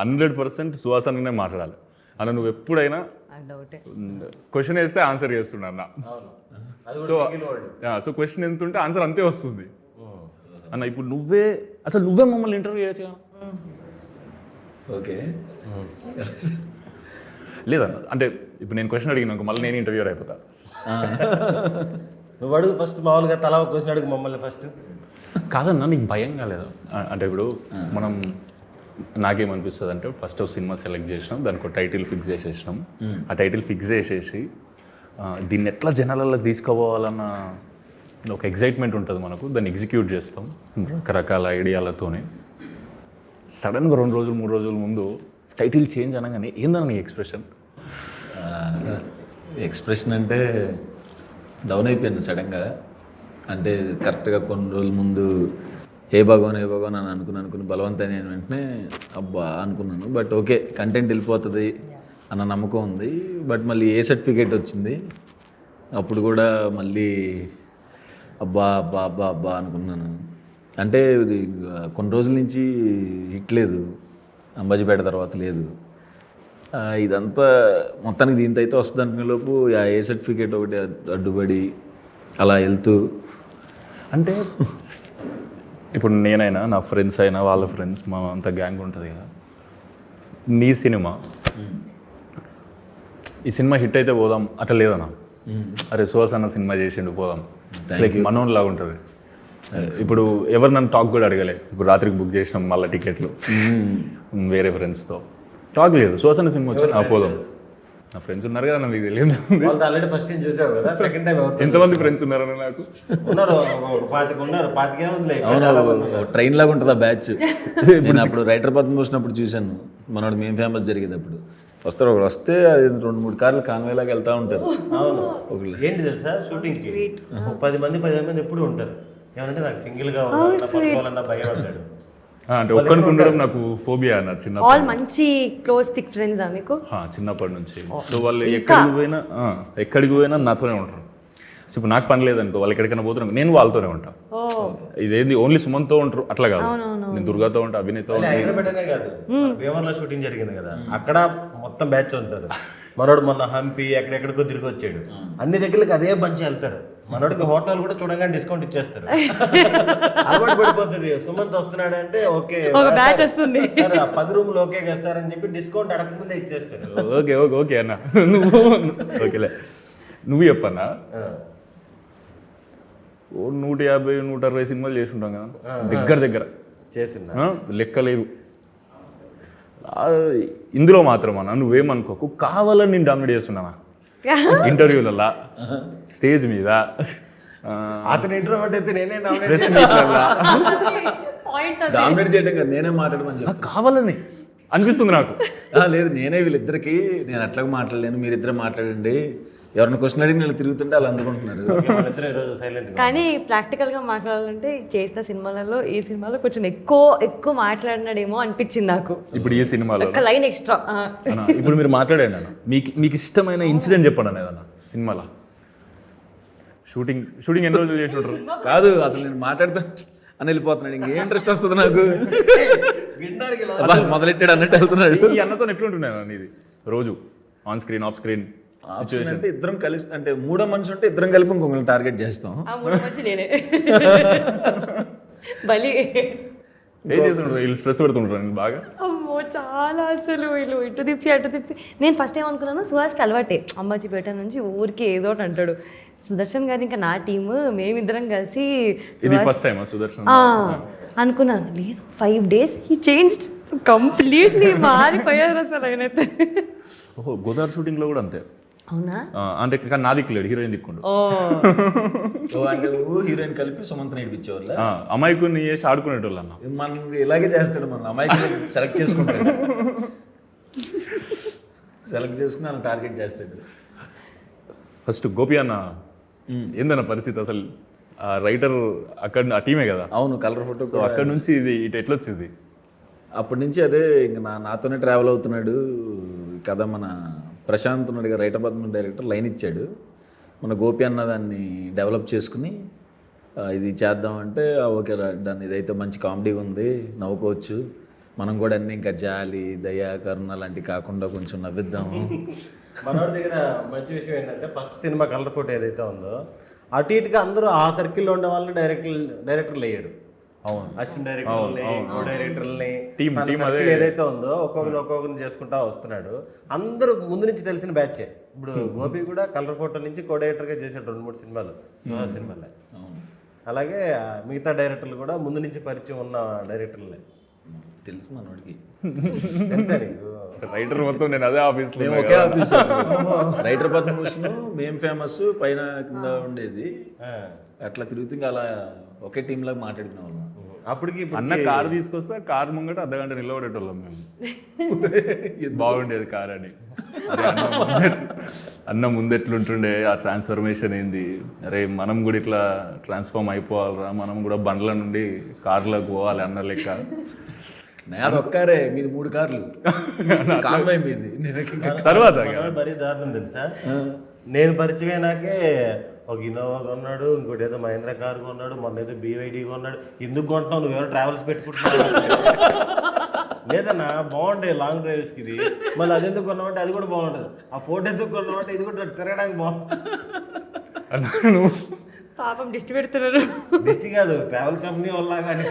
100% సుహాసననే మాట్లాడాలి అన్న. నువ్వు ఎప్పుడైనా క్వశ్చన్ వేస్తే ఆన్సర్ చేస్తున్నా అన్న. సో క్వశ్చన్ ఎంత ఉంటే ఆన్సర్ అంతే వస్తుంది అన్న. ఇప్పుడు నువ్వే మమ్మల్ని ఇంటర్వ్యూ చేయొచ్చు కదా. ఓకే లేదన్న, అంటే ఇప్పుడు నేను క్వశ్చన్ అడిగినాక మళ్ళీ నేను ఇంటర్వ్యూర్ అయిపోతా. నువ్వు అడుగు ఫస్ట్, మామూలుగా తలా ఒక క్వశ్చన్ అడుగు మమ్మల్ని ఫస్ట్. కాదన్నా నీకు భయం కాలేదు? అంటే ఇప్పుడు మనం నాకేమనిపిస్తుంది అంటే ఫస్ట్ సినిమా సెలెక్ట్ చేసినాం, దానికి ఒక టైటిల్ ఫిక్స్ చేసేసినాం. ఆ టైటిల్ ఫిక్స్ చేసేసి దీన్ని ఎట్లా జనాలలోకి తీసుకుపోవాలన్న ఒక ఎగ్జైట్మెంట్ ఉంటుంది మనకు. దాన్ని ఎగ్జిక్యూట్ చేస్తాం రకరకాల ఐడియాలతోనే. సడన్గా 2 రోజులు 3 రోజుల ముందు టైటిల్ చేంజ్ అనగానే ఏందన్న నీ ఎక్స్ప్రెషన్ అంటే డౌన్ అయిపోయాను సడన్గా. అంటే కరెక్ట్గా కొన్ని రోజుల ముందు ఏ భగవాన్ అని అనుకుని బలవంతం అయిన వెంటనే అబ్బా అనుకున్నాను. బట్ ఓకే, కంటెంట్ వెళ్ళిపోతుంది అన్న నమ్మకం ఉంది. బట్ మళ్ళీ ఏ సర్టిఫికేట్ వచ్చింది అప్పుడు కూడా మళ్ళీ అబ్బా అబ్బా అబ్బా అబ్బా అనుకున్నాను. అంటే కొన్ని రోజుల నుంచి హిట్ లేదు, అంబాజీపేట తర్వాత లేదు. ఇదంతా మొత్తానికి దీంతో అయితే వస్తుంది అనుకునే లోపు ఏ సర్టిఫికేట్ ఒకటి అడ్డుపడి అలా వెళ్తూ. అంటే ఇప్పుడు నేనైనా నా ఫ్రెండ్స్ అయినా వాళ్ళ ఫ్రెండ్స్ మా అంత గ్యాంగ్ ఉంటుంది కదా. నీ సినిమా ఈ సినిమా హిట్ అయితే పోదాం అట్లా లేదన్నా. అరే సుహాసన్న సినిమా చేసిండు పోదాం, లైక్ మనోన్లాగా ఉంటుంది. ఇప్పుడు ఎవరు నన్ను టాక్ కూడా అడగలే. ఇప్పుడు రాత్రికి బుక్ చేసినాం మళ్ళీ టికెట్లు వేరే ఫ్రెండ్స్తో. టాక్ లేదు, సుహాసన్న సినిమా వచ్చి పోదాం. నా ఫ్రెండ్స్ ఉన్నారు కదా, మీకు తెలియదు. ఆల్రెడీ ఫస్ట్ టైం చూసావు కదా, సెకండ్ టైం ఎంతమంది ఫ్రెండ్స్ ఉన్నారన్న నాకు? ఉన్నారు, 25 ట్రైన్ లాగా ఉంటుంది ఆ బ్యాచ్. నేను అప్పుడు రైటర్ పద్మ చూసినప్పుడు చూశాను. మనోడు మేము ఫేమస్ జరిగేది అప్పుడు. ఒకరు వస్తే 2-3 కార్లు కాన్వే లాగా వెళ్తూ ఉంటారు. అవును, ఏంటి తెలుసా, షూటింగ్కి 10 మంది ఎప్పుడు ఉంటారు. ఏమంటే నాకు సింగిల్గా పడుకోవాలన్నా భయం అంటాడు. అంటే ఒక్కరికి ఉండడం నాకు ఫోబియా అన్న. చిన్నప్పటి మంచి క్లోజ్ థిక్ ఫ్రెండ్స్ మీకు? చిన్నప్పటి నుంచి. సో వాళ్ళు ఎక్కడికి పోయినా నాతోనే ఉంటారు. సో ఇప్పుడు నాకు పని లేదనుకో, వాళ్ళు ఎక్కడికైనా పోతున్నాను నేను వాళ్ళతోనే ఉంటాను. ఇదేంది ఓన్లీ సుమన్తో ఉంటారు అట్లా కాదు, నేను దుర్గాతో ఉంటా, అభినయ్తో హైదరాబాద్నే కాదు, భీమవరంలో షూటింగ్ జరిగింది కదా, అక్కడ మొత్తం బ్యాచ్ ఉంటారు. మనోడు మొన్న హంపి ఎక్కడెక్కడికో తిరిగి వచ్చాడు. అన్ని దగ్గరకి అదే బంచి వెళ్తారు. మనోడికి హోటల్ కూడా చూడగానే డిస్కౌంట్ ఇచ్చేస్తారు. అలవాటు పడిపోతుంది. సుమంత్ వస్తున్నాడు అంటే ఓకే 10 రూములు ఓకే కదా సార్ అని చెప్పి డిస్కౌంట్ అడగకముందే ఇచ్చేస్తారు. ఓకే ఓకే ఓకే అన్న, ఓకేలే. నువ్వు చెప్పన్నా 150-160 సినిమాలు చేసి ఉంటాం కదా దగ్గర చేసిందా? లెక్కలేదు. ఇందులో మాత్రం అన్న నువ్వేమనుకోకు, కావాలని నేను డామినేట్ చేస్తున్నానా ఇంటర్వ్యూలల్లా, స్టేజ్ మీద, అతను ఇంటర్వ్యూట్ అయితే నేనే ప్రెస్ మీట్లల్లా డామినేట్ చేయడం కదా, నేనే మాట్లాడమని చెప్పి కావాలని అనిపిస్తుంది నాకు. లేదు, నేనే వీళ్ళిద్దరికి నేను అట్లాగా మాట్లాడలేను, మీరిద్దరు మాట్లాడండి, ఎవరిని క్వశ్చన్ అడిగి నేను తిరుగుతుంటే వాళ్ళు అందుకుంటున్నారు. కానీ ప్రాక్టికల్గా మాట్లాడాలంటే చేసిన సినిమాలలో ఈ సినిమాలో కొంచెం ఎక్కువ మాట్లాడినాడేమో అనిపించింది నాకు. ఇప్పుడు ఈ సినిమాలో ఒక లైన్ ఎక్స్ట్రా. ఇప్పుడు మీరు మాట్లాడండి అన్న, మీకు ఇష్టమైన ఇన్సిడెంట్ చెప్పండి అన్న ఏదన్నా సినిమాలో. షూటింగ్ ఎన్ని రోజులు చేసి ఉంటారు? కాదు, అసలు నేను మాట్లాడతా అని వెళ్ళిపోతున్నాడు. ఇంకేం ఇంట్రెస్ట్ వస్తుంది నాకు, మొదలెట్టాడు అన్నట్టు వెళ్తున్నాడు. ఈ అన్నతో ఎట్లుంటున్నాను అనేది రోజు ఆన్ స్క్రీన్ ఆఫ్ స్క్రీన్ అంటే ఇద్దరం కలిసి, అంటే మూడో మనిషి ఉంటే ఇద్దరం కలిపి ఇంకొకరిని టార్గెట్ చేస్తాం. ఏం చేస్తుంటారు వీళ్ళు? స్ట్రెస్ పెడుతుంటారు నేను బాగా. అమ్మో చాలా, అసలు వీళ్ళు ఇటు తిప్పి అటు తిప్పి. నేను ఫస్ట్ ఏమనుకున్నాను, సుహాస్కి అలవాటే అంబాజీపేట నుంచి ఊరికి ఏదో ఒకటి అంటాడు. సుదర్శన్ గారు ఇంకా నా టీము మేమిద్దరం కలిసి ఇది ఫస్ట్ టైం సుదర్శన్ అనుకున్నాను. లేదు, 5 days హీ చేంజ్డ్ కంప్లీట్లీ, మారిపోయారు అసలు ఆయనైతే. ఓహో, గోదావరి షూటింగ్లో కూడా అంతే. అవునా? అంటే కానీ నా దిక్కులేడు, హీరోయిన్ దిక్కుండు. అంటే హీరోయిన్ కలిపి సుమంత్ నేర్పించేవాళ్ళ, అమాయకుని చేసి ఆడుకునేటోళ్ళు అన్న. మనం ఇలాగే చేస్తాడు, మన అమాయకుని సెలెక్ట్ చేసుకుంటాడు, సెలెక్ట్ చేసుకుని అలా టార్గెట్ చేస్తాడు. ఫస్ట్ గోపి అన్న ఏందన్న పరిస్థితి అసలు? రైటర్ అక్కడ ఆ టీమే కదా. అవును, కలర్ ఫోటో. సో అక్కడ నుంచి ఇది ఇటు ఎట్లొచ్చింది? అప్పటి నుంచి అదే ఇంకా నాతోనే ట్రావెల్ అవుతున్నాడు కదా. మన ప్రశాంత్ ఉన్నాడు కదా, రైటర్ పద్మ డైరెక్టర్, లైన్ ఇచ్చాడు. మన గోపి అన్న దాన్ని డెవలప్ చేసుకుని ఇది చేద్దామంటే ఓకే దాన్ని, ఇదైతే మంచి కామెడీగా ఉంది, నవ్వుకోవచ్చు, మనం కూడా అన్నీ ఇంకా జాలి దయ కరుణ లాంటివి కాకుండా కొంచెం నవ్విద్దాము. మనోడి దగ్గర మంచి విషయం ఏంటంటే ఫస్ట్ సినిమా కలర్ ఫోటో ఏదైతే ఉందో అటు ఇటుగా అందరూ ఆ సర్కిల్లో ఉండే వాళ్ళని డైరెక్టర్లు అయ్యాడు. అవును, అసిస్టెంట్ డైరెక్టర్లని, కో డైరెక్టర్లని, టీమ్ ఏదైతే ఉందో ఒక్కొక్కరిని చేసుకుంటా వస్తున్నాడు. అందరూ ముందు నుంచి తెలిసిన బ్యాచే. ఇప్పుడు గోపి కూడా కలర్ ఫోటో నుంచి కో డైరెక్టర్గా చేశాడు 2-3 సినిమాలు, సినిమాలే. అలాగే మిగతా డైరెక్టర్లు కూడా ముందు నుంచి పరిచయం ఉన్న డైరెక్టర్లే. తెలుసు మనోడికి. తెలుసా నీకు? రైటర్ మొత్తం నేను అదే ఆఫీస్ మేము ఒకే ఆఫీస్. రైటర్ పద్మభూషణ్ మేము ఫేమస్ పైన కింద ఉండేది. అట్లా తిరుగుతూ అలా ఒకే టీం లాగా మాట్లాడుకునే వాళ్ళం. అప్పటికి అన్న కార్ తీసుకొస్తే కార్ ముంగట అర్ధగంట నిలబడేటోళ్ళం మేము. బాగుండేది కార్ అని. అరే అన్న ముందెట్లుంటుండే, ఆ ట్రాన్స్ఫర్మేషన్ ఏంది, అరే మనం కూడా ఇట్లా ట్రాన్స్ఫార్మ్ అయిపోవాలరా, మనం కూడా బండ్ల నుండి కార్లకు పోవాలి అన్న లెక్క. నాది ఒక్కరే, మీది 3 కార్లు కాన్వాయ్ మీది. తర్వాత మరీ దారుణం తెలుసా, నేను పరిచయం అయినాకే ఒక ఇన్నోవా కొన్నాడు, ఇంకోటి ఏదో మహేంద్ర కార్ కొన్నాడు, మొన్న ఏదో BYD కొన్నాడు. ఎందుకు కొంటున్నావు, నువ్వేమో ట్రావెల్స్ పెట్టుకుంటున్నావు? లేదన్నా బాగుంటాయి లాంగ్ డ్రైవ్స్కి ఇది. మళ్ళీ అది ఎందుకు కొన్నామంటే అది కూడా బాగుంటుంది. ఆ ఫోటో ఎందుకు కొన్నామంటే ఇది కూడా తిరగడానికి బాగుంటుంది. పాపం దిష్టి పెడుతున్నారు. దిష్టి కాదు, ట్రావెల్ కంపెనీ వల్ల కానీ.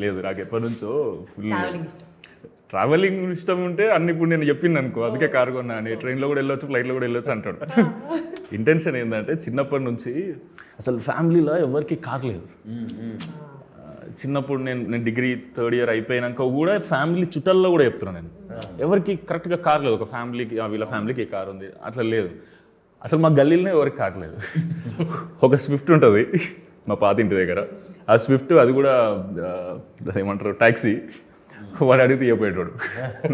లేదు, నాకు ఎప్పటి నుంచో ఫుల్ ట్రావెలింగ్ ఇష్టం. ట్రావెలింగ్ ఇష్టం ఉంటే అన్ని ఇప్పుడు నేను చెప్పింది అనుకో, అందుకే కారు కొన్నా అని. ట్రైన్లో కూడా వెళ్ళొచ్చు, ఫ్లైట్లో కూడా వెళ్ళొచ్చు అంటాడు. ఇంటెన్షన్ ఏంటంటే చిన్నప్పటి నుంచి అసలు ఫ్యామిలీలో ఎవరికి కార్ లేదు. చిన్నప్పుడు నేను డిగ్రీ 3rd year అయిపోయినాక కూడా ఫ్యామిలీ చుట్టాల్లో కూడా చెప్తున్నాను నేను, ఎవరికి కరెక్ట్గా కార్ లేదు. ఒక ఫ్యామిలీకి వీళ్ళ ఫ్యామిలీకి కార్ ఉంది అట్లా లేదు. అసలు మా గల్లీలోనే ఎవరికి కార్ లేదు. ఒక స్విఫ్ట్ ఉంటుంది మా పాత ఇంటి దగ్గర. ఆ స్విఫ్ట్ అది కూడా ఏమంటారు ట్యాక్సీ, వాడు అడిగి తీయపోయేటోడు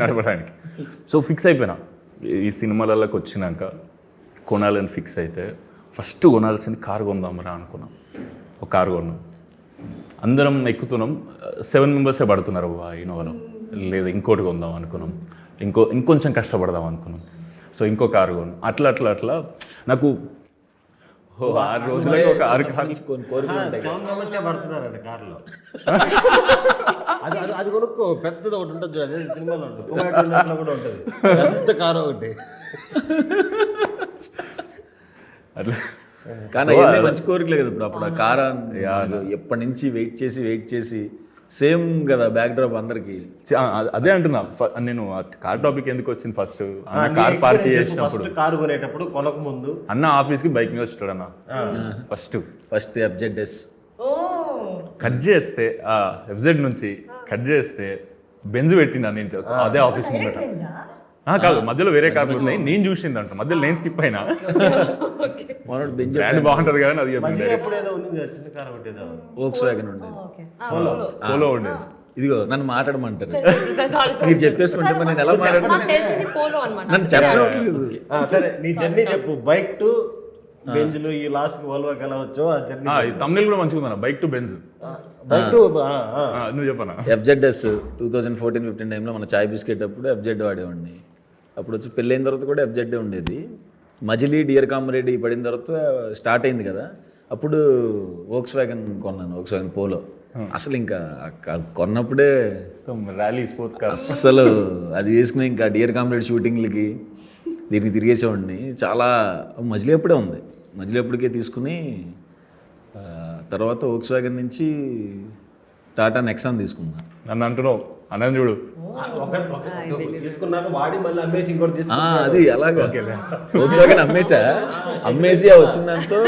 నడపడానికి. సో ఫిక్స్ అయిపోయినా ఈ సినిమాలలోకి వచ్చినాక కొనాలని ఫిక్స్ అయితే ఫస్ట్ కొనాల్సింది కారు కొందామరా అనుకున్నాం. ఒక కారు కొన్నాం, అందరం ఎక్కుతున్నాం. 7 members పడుతున్నారు ఇన్నోవాలో. లేదు ఇంకోటి కొందాం అనుకున్నాం, ఇంకొంచెం కష్టపడదాం అనుకున్నాం. సో ఇంకో కారు కొన్నాం. అట్లా నాకు 6 రోజులకి ఒక 6 కార్లు. 7 members పడుతున్నారంట కార్లో. అది కొనుక్కో, పెద్దది ఒకటి ఉంటుంది, అదే సినిమాలో ఉంటుంది, కూడా ఉంటుంది పెద్ద కారు ఒకటి. అట్లా కానీ మంచి కోరికలే కదా. ఇప్పుడు అప్పుడు ఆ కార్ ఎప్పటి నుంచి వెయిట్ చేసి సేమ్ కదా బ్యాక్ డ్రాప్ అందరికి. అదే అంటున్నా నేను, కార్ టాపిక్ ఎందుకు వచ్చింది ఫస్ట్, కార్ పార్క్ చేసినప్పుడు, కారు కొనేటప్పుడు కొనక ముందు అన్న ఆఫీస్కి బైక్ మీద వచ్చాడు అన్న. ఫస్ట్ FZS కట్ చేస్తే FZ నుంచి కట్ చేస్తే బెంజ్ పెట్టింది అన్న ఇంటి అదే ఆఫీస్ ముంగట. కాదు, మధ్యలో వేరే కార్లు ఉన్నాయి, నేను చూసింది అంట. మధ్యలో నేను స్కిప్ అయినా. బ్రాండ్ బాగుంటది కదా అది చెప్పింది. Volkswagen ఉండేది, పోలో ఉండేది. ఇదిగో నన్ను మాట్లాడమంటారు. మీరు చెప్పేసుకుంటే మరి నేను ఎలా నన్ను చెప్పలేదు. సరే నీ జర్నీ చెప్పు, బైక్ టు బెంజ్లు ఈ లాస్ట్ వోల్వోకి ఎలా వచ్చో ఆ జర్నీ. తమిళ కూడా మంచిగా ఉందన్న, bike to Benz. Bike to నువ్వు చెప్పనా. FZS 2014-15 టైంలో మన చాయ్ బిస్కెట్ అప్పుడు FZ వాడేవాడిని. అప్పుడు వచ్చి పెళ్ళైన తర్వాత కూడా FZ ఉండేది. మజిలీ డియర్ కామ్రేడ్ పడిన తర్వాత స్టార్ట్ అయింది కదా, అప్పుడు Volkswagen కొన్నాను, Volkswagen పోలో. అసలు ఇంకా కొన్నప్పుడే ర్యాలీ స్పోర్ట్స్ కార్ అసలు అది వేసుకుని ఇంకా డియర్ కామ్రేడ్ షూటింగ్లకి దీనికి తిరిగేసేవాడిని. చాలా మజిలీ అప్పుడే ఉంది, మజిలీ అప్పటికే తీసుకుని తర్వాత Volkswagen నుంచి టాటా నెక్సాన్ తీసుకున్నా. నన్ను అంటున్నావు అన్నది చూడు, తీసుకున్నాక వాడి మళ్ళీ అమ్మేసి ఇంకోటి తీసుకున్నా. అది అలాగా Volkswagen అమ్మేసి వచ్చిన దాంతో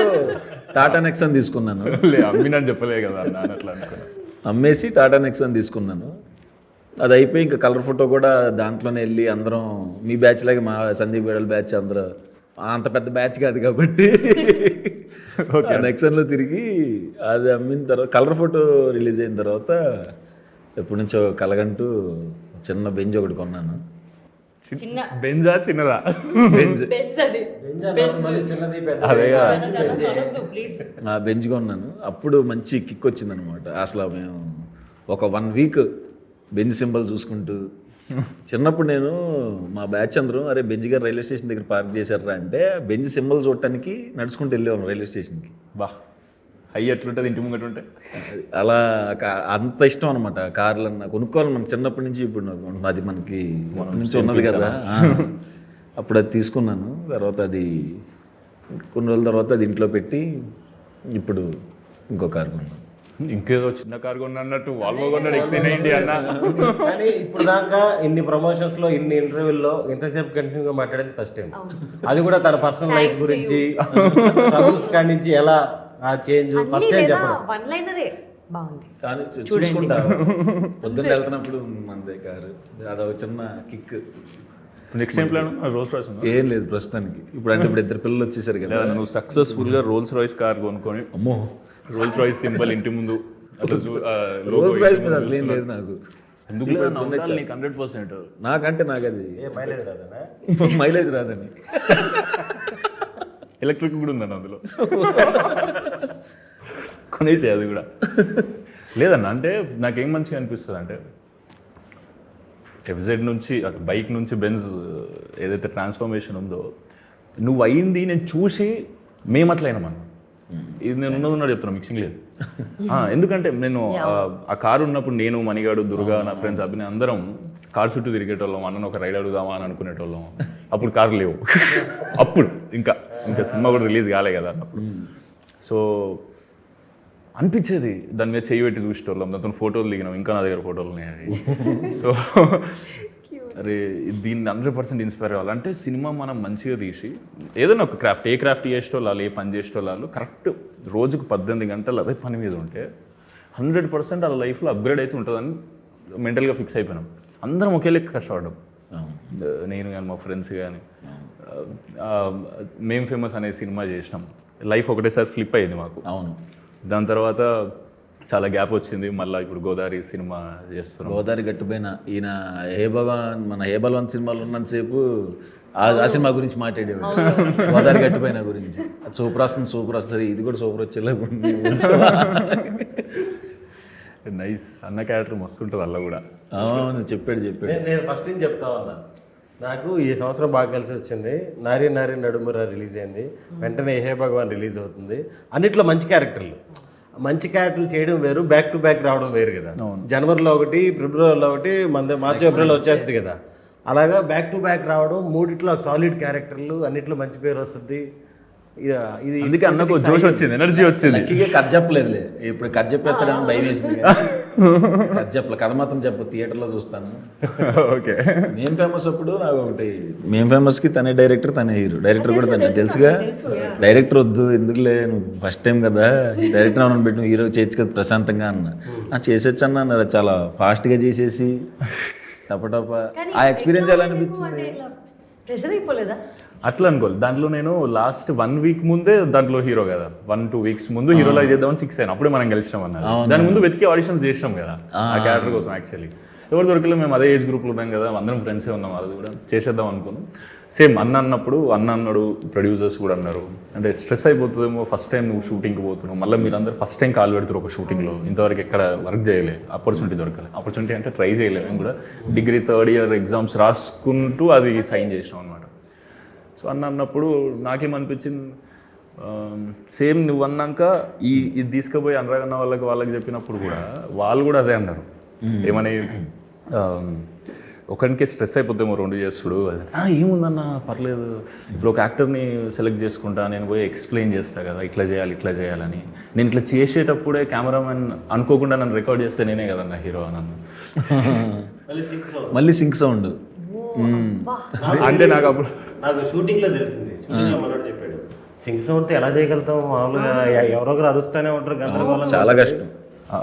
టాటా నెక్సాన్ తీసుకున్నాను. అమ్మినని చెప్పలే కదా అన్న, అట్లా అనుకున్నా. అమ్మేసి టాటా నెక్సాన్ తీసుకున్నాను. అది అయిపోయి ఇంకా కలర్ ఫోటో కూడా దాంట్లోనే వెళ్ళి అందరం మీ బ్యాచ్ లాగా, మా సందీప్ గడల బ్యాచ్ అందరూ అంత పెద్ద బ్యాచ్ కాదు కాబట్టి నెక్సాన్లో తిరిగి అది అమ్మిన తర్వాత కలర్ ఫోటో రిలీజ్ అయిన తర్వాత ఎప్పటి నుంచో కలగంటూ చిన్న బెంజ్ ఒకటి కొన్నాను. బెంజా చిన్నదా? ఆ బెంజ్ కొన్నాను. అప్పుడు మంచి కిక్ వచ్చింది అనమాట. అసలు మేము ఒక 1 week బెంజ్ సింబల్ చూసుకుంటూ, చిన్నప్పుడు నేను మా బ్యాచ్ అందరూ అరే బెంజ్ గారు రైల్వే స్టేషన్ దగ్గర పార్క్ చేశారా అంటే బెంజ్ సింబల్ చూడటానికి నడుచుకుంటూ వెళ్ళేవాళ్ళం రైల్వే స్టేషన్కి. బా హై ఎట్లుంటుంది ఇంటి ముంగట ఉంటే అలా అంత ఇష్టం అనమాట కార్లు అన్న కొనుక్కోవాలి మనం చిన్నప్పటి నుంచి. ఇప్పుడు అది మనకి నుంచి ఉన్నది కదా. అప్పుడు అది తీసుకున్నాను. తర్వాత అది కొన్ని రోజుల తర్వాత అది ఇంట్లో పెట్టి ఇప్పుడు ఇంకో కారు కొన్నాను. ఇంకేదో చిన్న కారు కొన్నా అన్నట్టు వాల్వో కొన్నాడు ఎక్సైన్ అయ్యింది అన్న. కానీ ఇప్పుడు దాకా ఇన్ని ప్రమోషన్స్ లో ఇన్ని ఇంటర్వ్యూల్లో ఇంతసేపు కంటిన్యూగా మాట్లాడేది ఫస్ట్ టైం. అది కూడా తన పర్సనల్ లైఫ్ గురించి స్ట్రగుల్స్ కాడి నుంచి ఎలా ఆ చేంజ్ ఫస్ట్ టైం చెప్పడం. వన్ లైనరే బాగుంది. కానీ చూసుకుంటా పొద్దున్న వెళ్తున్నప్పుడు మనదే కారు, అదొక చిన్న kick. Next time plan Rolls Royce ఏం లేదు ప్రస్తుతానికి. ఇప్పుడు అంటే ఇప్పుడు 2 పిల్లలు వచ్చేసారు కదా. నువ్వు సక్సెస్ఫుల్గా రోల్స్ రాయిస్ కార్ కొనుక్కొని అమ్మో రోల్స్ రాయిస్ సింబల్ ఇంటి ముందు రోల్స్ రాయిస్ మీద అసలు ఏం లేదు నాకు. ఎందుకు నీకు 100%. నాకంటే నాకు అది మైలేజ్ రాదనా? మైలేజ్ రాదని. ఎలక్ట్రిక్ కూడా ఉందన్న అందులో కొనేసి అది కూడా లేదన్న. అంటే నాకేం మంచిగా అనిపిస్తుంది అంటే ఎఫ్జెడ్ నుంచి బైక్ నుంచి బెంజ్ ఏదైతే ట్రాన్స్ఫర్మేషన్ ఉందో నువ్వు అయింది నేను చూసి మేము అట్లయినా మనం ఇది నేను ఉన్నది చెప్తున్నా, మిక్సింగ్ లేదు. ఎందుకంటే నేను ఆ కారు ఉన్నప్పుడు నేను మణిగాడు దుర్గా నా ఫ్రెండ్స్ అభినయ్ అందరం కార్ చుట్టూ తిరిగేటోళ్ళం. అన్నను ఒక రైడ్ అడుగుదామా అని అనుకునేటోళ్ళం. అప్పుడు కార్లు లేవు అప్పుడు ఇంకా సినిమా కూడా రిలీజ్ కాలే కదా అప్పుడు. సో అనిపించేది దాని మీద చెయ్యి పెట్టి చూసేటోళ్ళం, దాంతో ఫోటోలు దిగినాం. ఇంకా నా దగ్గర ఫోటోలు ఉన్నాయి. సో అరే దీన్ని 100% ఇన్స్పైర్ అవ్వాలంటే సినిమా మనం మంచిగా తీసి ఏదైనా ఒక క్రాఫ్ట్ ఏ క్రాఫ్ట్ చేసేటోళ్ళు ఏ పని చేసేటోళ్ళు కరెక్ట్ రోజుకు 18 గంటలు అదే పని మీద ఉంటే 100% వాళ్ళ లైఫ్లో అప్గ్రేడ్ అయితే ఉంటుందని మెంటల్గా ఫిక్స్ అయిపోయినాం. అందరం ఒకే లెక్క కష్టపడ్డాం. నేను కానీ మా ఫ్రెండ్స్ కానీ. మేం ఫేమస్ అనే సినిమా చేసినాం. లైఫ్ ఒకటేసారి ఫ్లిప్ అయ్యింది మాకు. అవును. దాని తర్వాత చాలా గ్యాప్ వచ్చింది. మళ్ళీ ఇప్పుడు గోదావరి సినిమా చేస్తున్నాం. గోదావరి గట్టుపైన ఈయన మన హే బల్వంత్ సినిమాలో ఉన్నంతసేపు ఆ సినిమా గురించి మాట్లాడేవాడు. గోదావరి గట్టుపైన గురించి సూపర్ వస్తుంది, ఇది కూడా సూపర్ వచ్చేలా నైస్. అన్న క్యారెక్టర్ మస్తు ఉంటుంది అలా కూడా. అవును చెప్పాడు. నేను ఫస్ట్ నుంచి చెప్తా ఉన్నా, నాకు ఈ సంవత్సరం బాగా కలిసి వచ్చింది. నారి నారి నడుమురా రిలీజ్ అయింది, వెంటనే హే భగవాన్ రిలీజ్ అవుతుంది. అన్నిట్లో మంచి క్యారెక్టర్లు చేయడం వేరు, బ్యాక్ టు బ్యాక్ రావడం వేరు కదా. జనవరిలో ఒకటి, ఫిబ్రవరిలో ఒకటి, మార్చి ఏప్రిల్లో వచ్చేస్తుంది కదా. అలాగా బ్యాక్ టు బ్యాక్ రావడం, మూడిట్లో సాలిడ్ క్యారెక్టర్లు, అన్నిట్లో మంచి పేరు వస్తుంది. ఇది అందుకే అన్నకు జోష్ వచ్చింది, ఎనర్జీ వచ్చింది. లక్కీగా కథ చెప్పలేదులే. ఇప్పుడు కథ చెప్పేస్తాడని భయం వేసింది. కథ చెప్పలే, కథ మాత్రం చెప్పు, థియేటర్లో చూస్తాను. ఓకే. మేం ఫేమస్ అప్పుడు నాకు ఒకటి, మేం ఫేమస్కి తనే డైరెక్టర్, తనే హీరో. డైరెక్టర్ కూడా తనే తెలుసుగా. డైరెక్టర్ వద్దు ఎందుకులే, నువ్వు ఫస్ట్ టైం కదా, డైరెక్టర్ అవును పెట్టి నువ్వు హీరో చేయొచ్చు కదా ప్రశాంతంగా అన్న. చేసేచ్చు అన్నారు. చాలా ఫాస్ట్గా చేసేసి టపటప. ఆ ఎక్స్పీరియన్స్ ఎలా అనిపించింది? ప్రెషర్ అయిపోలేదా? అట్లా అనుకోవాలి. దాంట్లో నేను లాస్ట్ 1 వీక్ ముందే దాంట్లో హీరో కదా, 1-2 వీక్స్ ముందు హీరోలా చేద్దామని ఫిక్స్ అయినా. అప్పుడే మనం గెలిచినాం అన్నారు. దాని ముందు వెతికి ఆడిషన్స్ చేసినాం కదా ఆ క్యారెక్టర్ కోసం. యాక్చువల్లీ ఎవరు దొరకలేదు, మేము అదే ఏజ్ గ్రూప్లో ఉన్నాం కదా, అందరం ఫ్రెండ్సే ఉన్నాం. అది కూడా చేసేద్దాం అనుకున్నాం. సేమ్ అన్నప్పుడు అన్నాడు, ప్రొడ్యూసర్స్ కూడా అన్నారు, అంటే స్ట్రెస్ అయిపోతుందేమో, ఫస్ట్ టైం నువ్వు షూటింగ్కి పోతున్నావు, మళ్ళీ మీరు అందరూ ఫస్ట్ టైం కాల్ పెడుతారు ఒక షూటింగ్లో, ఇంతవరకు ఎక్కడ వర్క్ చేయలేదు, ఆపర్చునిటీ దొరకలేదు. ఆపర్చునిటీ అంటే ట్రై చేయలేదు. మేము కూడా డిగ్రీ 3rd ఇయర్ ఎగ్జామ్స్ రాసుకుంటూ అది సైన్ చేసినాం అనమాట. సో అన్నప్పుడు నాకేమనిపించింది, సేమ్ నువ్వు అన్నాక ఇది తీసుకుపోయి అనురాగ్ అన్న వాళ్ళకి చెప్పినప్పుడు కూడా వాళ్ళు కూడా అదే అన్నారు. ఏమని, ఒకరికి స్ట్రెస్ అయిపోతేమో 2 చేస్తుడు, ఏముందన్న పర్లేదు, ఇప్పుడు ఒక యాక్టర్ని సెలెక్ట్ చేసుకుంటా, నేను పోయి ఎక్స్ప్లెయిన్ చేస్తా కదా, ఇట్లా చేయాలని. నేను ఇట్లా చేసేటప్పుడే కెమెరామెన్ అనుకోకుండా నన్ను రికార్డ్ చేస్తే నేనే కదన్న హీరో అని. మళ్ళీ సింక్ సౌండ్ అంటే నాకు షూటింగ్లో తెలిసింది. షూటింగ్లో మనోడు చెప్పాడు, సింగ్ సౌండ్ ఎలా చేయగలుగుతాం, మామూలుగా ఎవరో ఒకరు అరుస్తూనే ఉంటారు, గందరగోళం, చాలా కష్టం.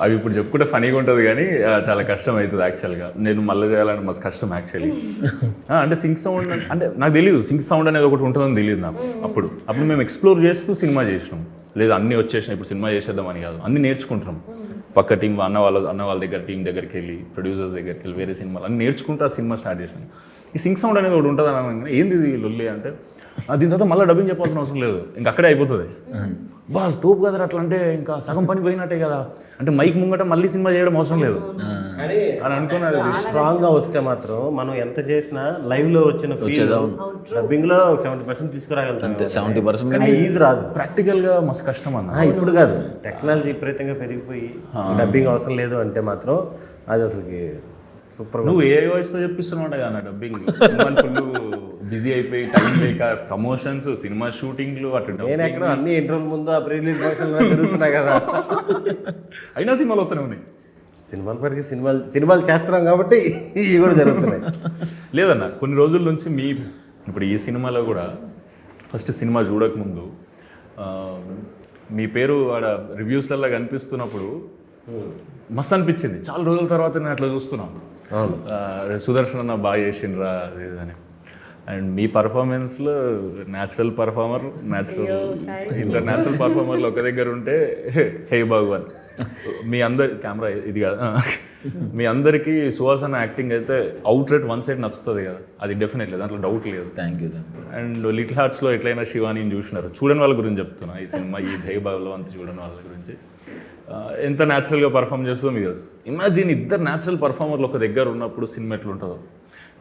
అవి ఇప్పుడు చెప్పుకుంటే ఫనీగా ఉంటుంది కానీ చాలా కష్టం అవుతుంది యాక్చువల్గా. నేను మళ్ళీ చేయాలంటే మస్తు కష్టం యాక్చువల్లీ. అంటే సింక్ సౌండ్ అంటే నాకు తెలియదు, సింక్ సౌండ్ అనేది ఒకటి ఉంటుందని తెలియదు నాకు. అప్పుడు మేము ఎక్స్ప్లోర్ చేస్తూ సినిమా చేసినాం. లేదు అన్నీ వచ్చేసినాయి, ఇప్పుడు సినిమా చేసేద్దామని కాదు, అన్నీ నేర్చుకుంటున్నాం. పక్క టీం అన్న వాళ్ళ దగ్గర టీం దగ్గరికి వెళ్ళి, ప్రొడ్యూసర్స్ దగ్గరికి వెళ్ళి, వేరే సినిమాలు అన్నీ నేర్చుకుంటూ ఆ సినిమా స్టార్ట్ చేసినాం. ఈ సింక్ సౌండ్ అనేది ఒకటి ఉంటుంది అని ఏంది ఇది లొల్లి అంటే, దీని తర్వాత మళ్ళీ డబ్బింగ్ చెప్పాల్సిన అవసరం లేదు ఇంకా అక్కడే అయిపోతుంది బా తోపు కదా అట్లా అంటే ఇంకా సగం పని పోయినట్టే కదా అంటే మైక్ ముంగట మళ్ళీ సినిమా చేయడం అవసరం లేదు కానీ అని అనుకున్నది స్ట్రాంగ్ గా వస్తే మాత్రం మనం ఎంత చేసినా లైవ్ లో వచ్చిన ఫీల్ డబ్బింగ్ లో 70% తీసుకురాగలుగుతాం అంతే 70% కానీ ఈజీ రాదు ప్రాక్టికల్ గా మస్తు కష్టం అన్న ఇప్పుడు కాదు టెక్నాలజీ విపరీతంగా పెరిగిపోయి డబ్బింగ్ అవసరం లేదు అంటే మాత్రం అది అసలుకి సూపర్. నువ్వు ఏ వాయిస్ తో చెప్పిస్తున్నావు కదా డబ్బింగ్ ఫుల్ బిజీ అయిపోయి టైం లేక ప్రమోషన్స్ సినిమా షూటింగ్లు అటు నేను ఎక్కడ అన్ని ఇంటర్వ్యూ ముందు ఆ ప్రీ రిలీజ్ ఫంక్షన్ జరుగుతున్నా కదా అయినా సినిమాలు వస్తూనే ఉన్నాయి సినిమాలు పడికి సినిమాలు చేస్తున్నాం కాబట్టి ఇవి కూడా జరుగుతున్నాయి. లేదన్న కొన్ని రోజుల నుంచి ఇప్పుడు ఈ సినిమాలో కూడా ఫస్ట్ సినిమా చూడకముందు మీ పేరు ఆడ రివ్యూస్లలో కనిపిస్తున్నప్పుడు మస్తు అనిపించింది చాలా రోజుల తర్వాత నేను అట్లా చూస్తున్నాను సుదర్శన్ అన్న బాగా చేసిండ్రా అది అని అండ్ మీ పర్ఫార్మెన్స్లో న్యాచురల్ పర్ఫార్మర్ ఇద్దరు న్యాచురల్ పర్ఫార్మర్లు ఒక దగ్గర ఉంటే హే భగవాన్ మీ అందరి కెమెరా ఇది కాదు మీ అందరికీ సుహాసన యాక్టింగ్ అయితే అవుట్ రేట్ వన్ సైడ్ నచ్చుతుంది కదా అది డెఫినెట్లీ దాంట్లో డౌట్ లేదు. థ్యాంక్ యూ అండ్ లిటిల్ హార్ట్స్లో ఎట్లయినా శివానీని చూసినారు చూడని వాళ్ళ గురించి చెప్తున్నా ఈ సినిమా ఈ హే భగవంత్ చూడని వాళ్ళ గురించి ఎంత న్యాచురల్గా పర్ఫామ్ చేస్తుందో మీకు తెలుసు. ఇమాజిన్ ఇద్దరు న్యాచురల్ పర్ఫార్మర్లు ఒక దగ్గర ఉన్నప్పుడు సినిమా ఎట్లుంటుందో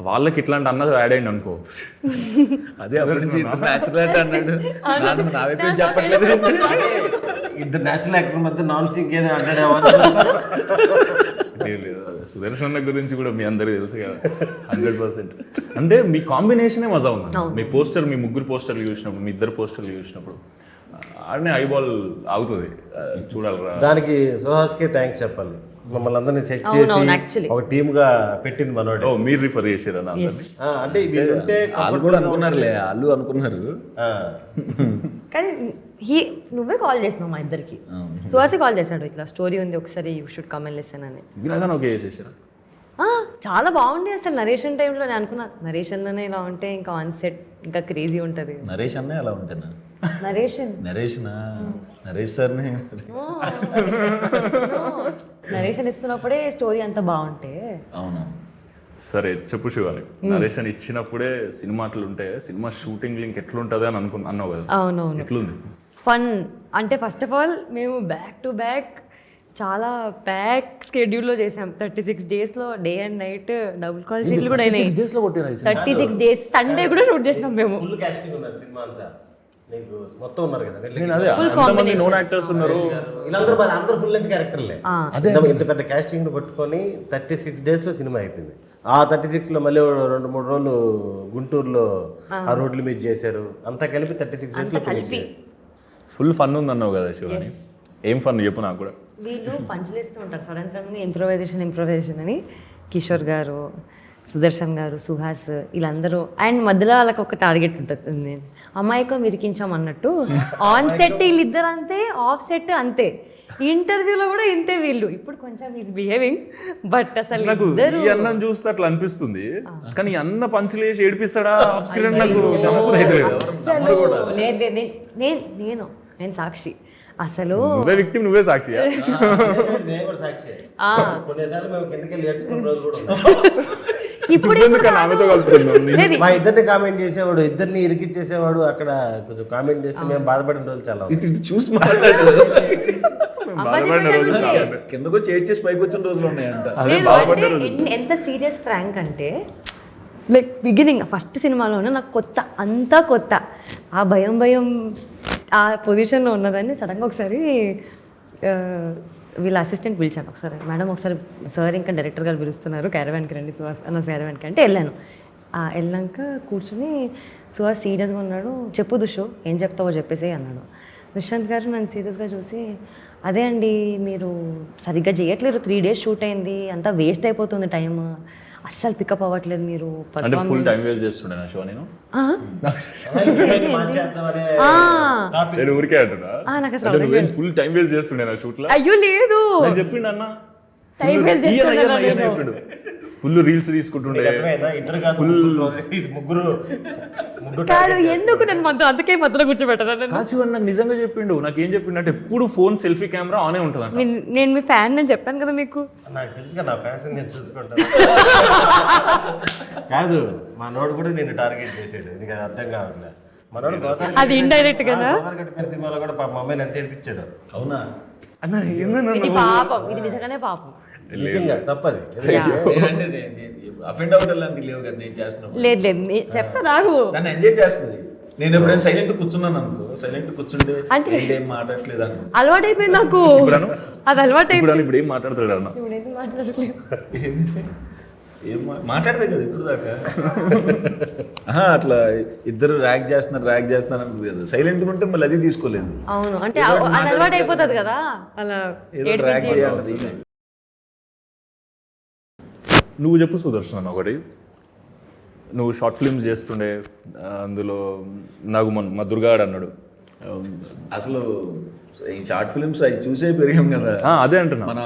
వాళ్ళకి ఇట్లాంటి అన్నది యాడ్ అయింది అనుకో అదే అన్నాడు నా వైపు చెప్పట్లేదు ఇద్దరు నేచురల్ యాక్టర్ మధ్య నాన్ సింక్ ఏదో అంటాడేమో సుదర్శన్ గురించి కూడా మీ అందరికీ తెలుసు కదా 100%. అంటే మీ కాంబినేషనే మజా ఉంది. మీ పోస్టర్ మీ ముగ్గురు పోస్టర్లు చూసినప్పుడు మీ ఇద్దరు పోస్టర్లు చూసినప్పుడు ఆడనే ఐబాల్ ఆగుతుంది చూడాలరా. దానికి సుహాస్కి థ్యాంక్స్ చెప్పాలి. మమ్మల్ని అందరినీ సెట్ చేసి ఒక టీమ్ గా పెట్టింది మనోడు. మీరు రిఫర్ చేసారా అంటే వీళ్ళుంటే వాళ్ళు కూడా అనుకున్నారులే వాళ్ళు అనుకున్నారు కానీ నువ్వే కాల్ చేసినావు మా ఇద్దరికి. సుహాసి కాల్ చేశాడు ఇట్లా స్టోరీ ఉంది ఒకసారి you should come and listen అని. వినగానే ఓకే చేసారా? చాలా బాగుంది అసలు నరేషన్ టైంలో నేను అనుకున్నా నరేషన్లోనే ఇలా ఉంటే ఇంకా ఆన్ సెట్ ఇంకా క్రేజీ ఉంటుంది. నరేష్ అన్నే అలా ఉంటాను నరేష్ సార్ని నరేషన్ ఇస్తున్నప్పుడే స్టోరీ అంతా బాగుంటే అవును. సరే చెప్పు శివాలి నరేషన్ ఇచ్చినప్పుడే సినిమా అట్లుంటే సినిమా షూటింగ్ లింక్ ఎట్లుంటుంది అని అన్నావు కదా. అవునవును ఎట్లుంది ఫన్ అంటే ఫస్ట్ ఆఫ్ ఆల్ మేము బ్యాక్ టు బ్యాక్ చాలా ప్యాక్ స్కెడ్యూల్లో చేసాం. 36 daysలో day and night double call షీట్లు కూడా అయినాయి. 36 days సండే కూడా షూట్ చేసినాం మేము. ఫుల్ కాస్టింగ్ ఉన్నారు సినిమా అంతా. నీకు మొత్తం ఉన్నారు కదా నోన్ యాక్టర్స్ ఉన్నారు అందరూ ఫుల్ లెంత్ క్యారెక్టర్లే. ఇంత పెద్ద కాస్టింగ్ పట్టుకొని 36 daysలో సినిమా అయిపోయింది. ఆ 36లో మళ్ళీ 2-3 రోజులు గుంటూరులో ఆ రోడ్ల మీద చేశారు. అంతా కలిపి 36 daysలో ఫినిష్. ఫుల్ ఫన్ ఉంది అన్నావు కదా శివాని. ఏం ఫన్ చెప్పు నాకు కూడా. వీళ్ళు పంచులేస్తూ ఉంటారు సడన్ సడన్గా ఇంప్రొవైజేషన్ అని. కిషోర్ గారు, సుదర్శన్ గారు, సుహాస్ వీళ్ళందరూ అండ్ మధ్యలో వాళ్ళకి ఒక టార్గెట్ ఉంటుంది అమ్మాయికో విరికించాం అన్నట్టు. ఆన్ సెట్ వీళ్ళిద్దరు అంతే, ఆఫ్ సెట్ అంతే. ఇంటర్వ్యూలో కూడా ఇంతే వీళ్ళు. ఇప్పుడు కొంచెం ఈజ్ బిహేవింగ్ బట్ అసలు నాకు ఈ అన్నం చూస్తే అట్లా అనిపిస్తుంది కానీ ఈ అన్న పంచులేసి ఏడిపిస్తాడా ఆఫ్ స్క్రీన్ నేను సాక్షి అసలు నువ్వే విక్టిమ్ నువ్వే సాక్షి. ఇప్పుడు మా ఇద్దరిని కామెంట్ చేసేవాడు, ఇద్దరిని ఇరికిచ్చేసేవాడు. అక్కడ కొంచెం కామెంట్ చేస్తే మేము బాధపడిన రోజులు చాలా చూసి కిందకు చేసి పైకి వచ్చిన రోజులు ఉన్నాయంట. ఎంత సీరియస్ ఫ్రాంక్ అంటే లైక్ బిగినింగ్ ఫస్ట్ సినిమాలోనే నాకు కొత్త అంతా కొత్త ఆ భయం ఆ పొజిషన్లో ఉన్నదాన్ని సడన్గా ఒకసారి వీళ్ళ అసిస్టెంట్ పిలిచాను. ఒకసారి మేడం ఒకసారి సార్ ఇంకా డైరెక్టర్ గారు పిలుస్తున్నారు క్యారవాన్కి రండి సుహాస్ అన్న క్యారవాన్కి అంటే వెళ్ళాను. వెళ్ళాక కూర్చొని సుహాస్ సీరియస్గా ఉన్నాడు. చెప్పు దుషో ఏం చెప్తావో చెప్పేసి అన్నాడు. దుష్యంత్ గారు నన్ను సీరియస్గా చూసి అదే అండి మీరు సరిగ్గా చేయట్లేదు 3 days షూట్ అయింది అంతా వేస్ట్ అయిపోతుంది టైం అస్సలు పికప్ అవ్వట్లేదు మీరు ఫుల్ టైం వేస్ట్ చేస్తుండే నా షో నేను ఊరికే అంటున్నా ఫుల్ టైం వేస్ట్ చేస్తుండే నా షూట్ లో. అయ్యో లేదు చెప్పిండు అన్న టైం వేస్ట్ చేస్తున్నా ఫుల్ రీల్స్ తీసుకుంటుండే ముగ్గురు కాదు ఎందుకు నేను అందుకే మధ్యలో కూర్చోబెట్టాను. కాశీ నాకు నిజంగా చెప్పిండు. నాకేం చెప్పిండు అంటే ఎప్పుడు ఫోన్ సెల్ఫీ కెమెరా ఆనే ఉంటుంది. నేను మీ ఫ్యాన్ అని చెప్పాను కదా మీకు. నాకు తెలుసు కదా నా ఫ్యాన్స్ నేను చూసుకుంటాను. కాదు మా నోడు కూడా నేను టార్గెట్ చేసాడు. నీకు అది అర్థం కావట్లేదు. మనోడు అది indirect కదా? గోదావరి సినిమాలో కూడా పాప అమ్మాయిని ఎంత ఏడిపించాడు. అవునా? అన్న ఏందన్నా ఇది పాపం, ఇది నిజంగానే పాపం. నిజంగా తప్పది. నేనంటే అఫెండ్ అవుతానికి లేవు కదా నేను చేస్తున్నాను. లేదు లేదు చెప్తా నాకు. దాన్ని ఎంజాయ్ చేస్తుంది. నేను ఎప్పుడైనా సైలెంట్ కూర్చున్నాను అనుకో, సైలెంట్ కూర్చుంటే ఏం మాట్లాడట్లేదు అనుకో, అలవాటు అయిపోయింది నాకు. అది అలవాటు అయిపోయింది. ఇప్పుడు ఏం మాట్లాడతాడు అన్న? ఇప్పుడైతే మాట్లాడట్లేదు. ఏం మాట్లాడదే కదా ఇప్పుడు దాకా. అట్లా ఇద్దరు ర్యాక్ చేస్తున్నారు అనుకుంది కదా, సైలెంట్గా ఉంటే మళ్ళీ అది తీసుకోలేదు. అవును అంటే అది అలవాటు అయిపోతుంది కదా అలా. ఏదో ర్యాక్ చేయాలి. నువ్వు చెప్పు సుదర్శన్ అన్న ఒకటి. నువ్వు షార్ట్ ఫిల్మ్స్ చేస్తుండే, అందులో నాకు మా దుర్గాడు అన్నాడు అసలు ఈ షార్ట్ ఫిల్మ్స్ అవి చూసే పెరిగాం కదా. అదే అంటున్నా మన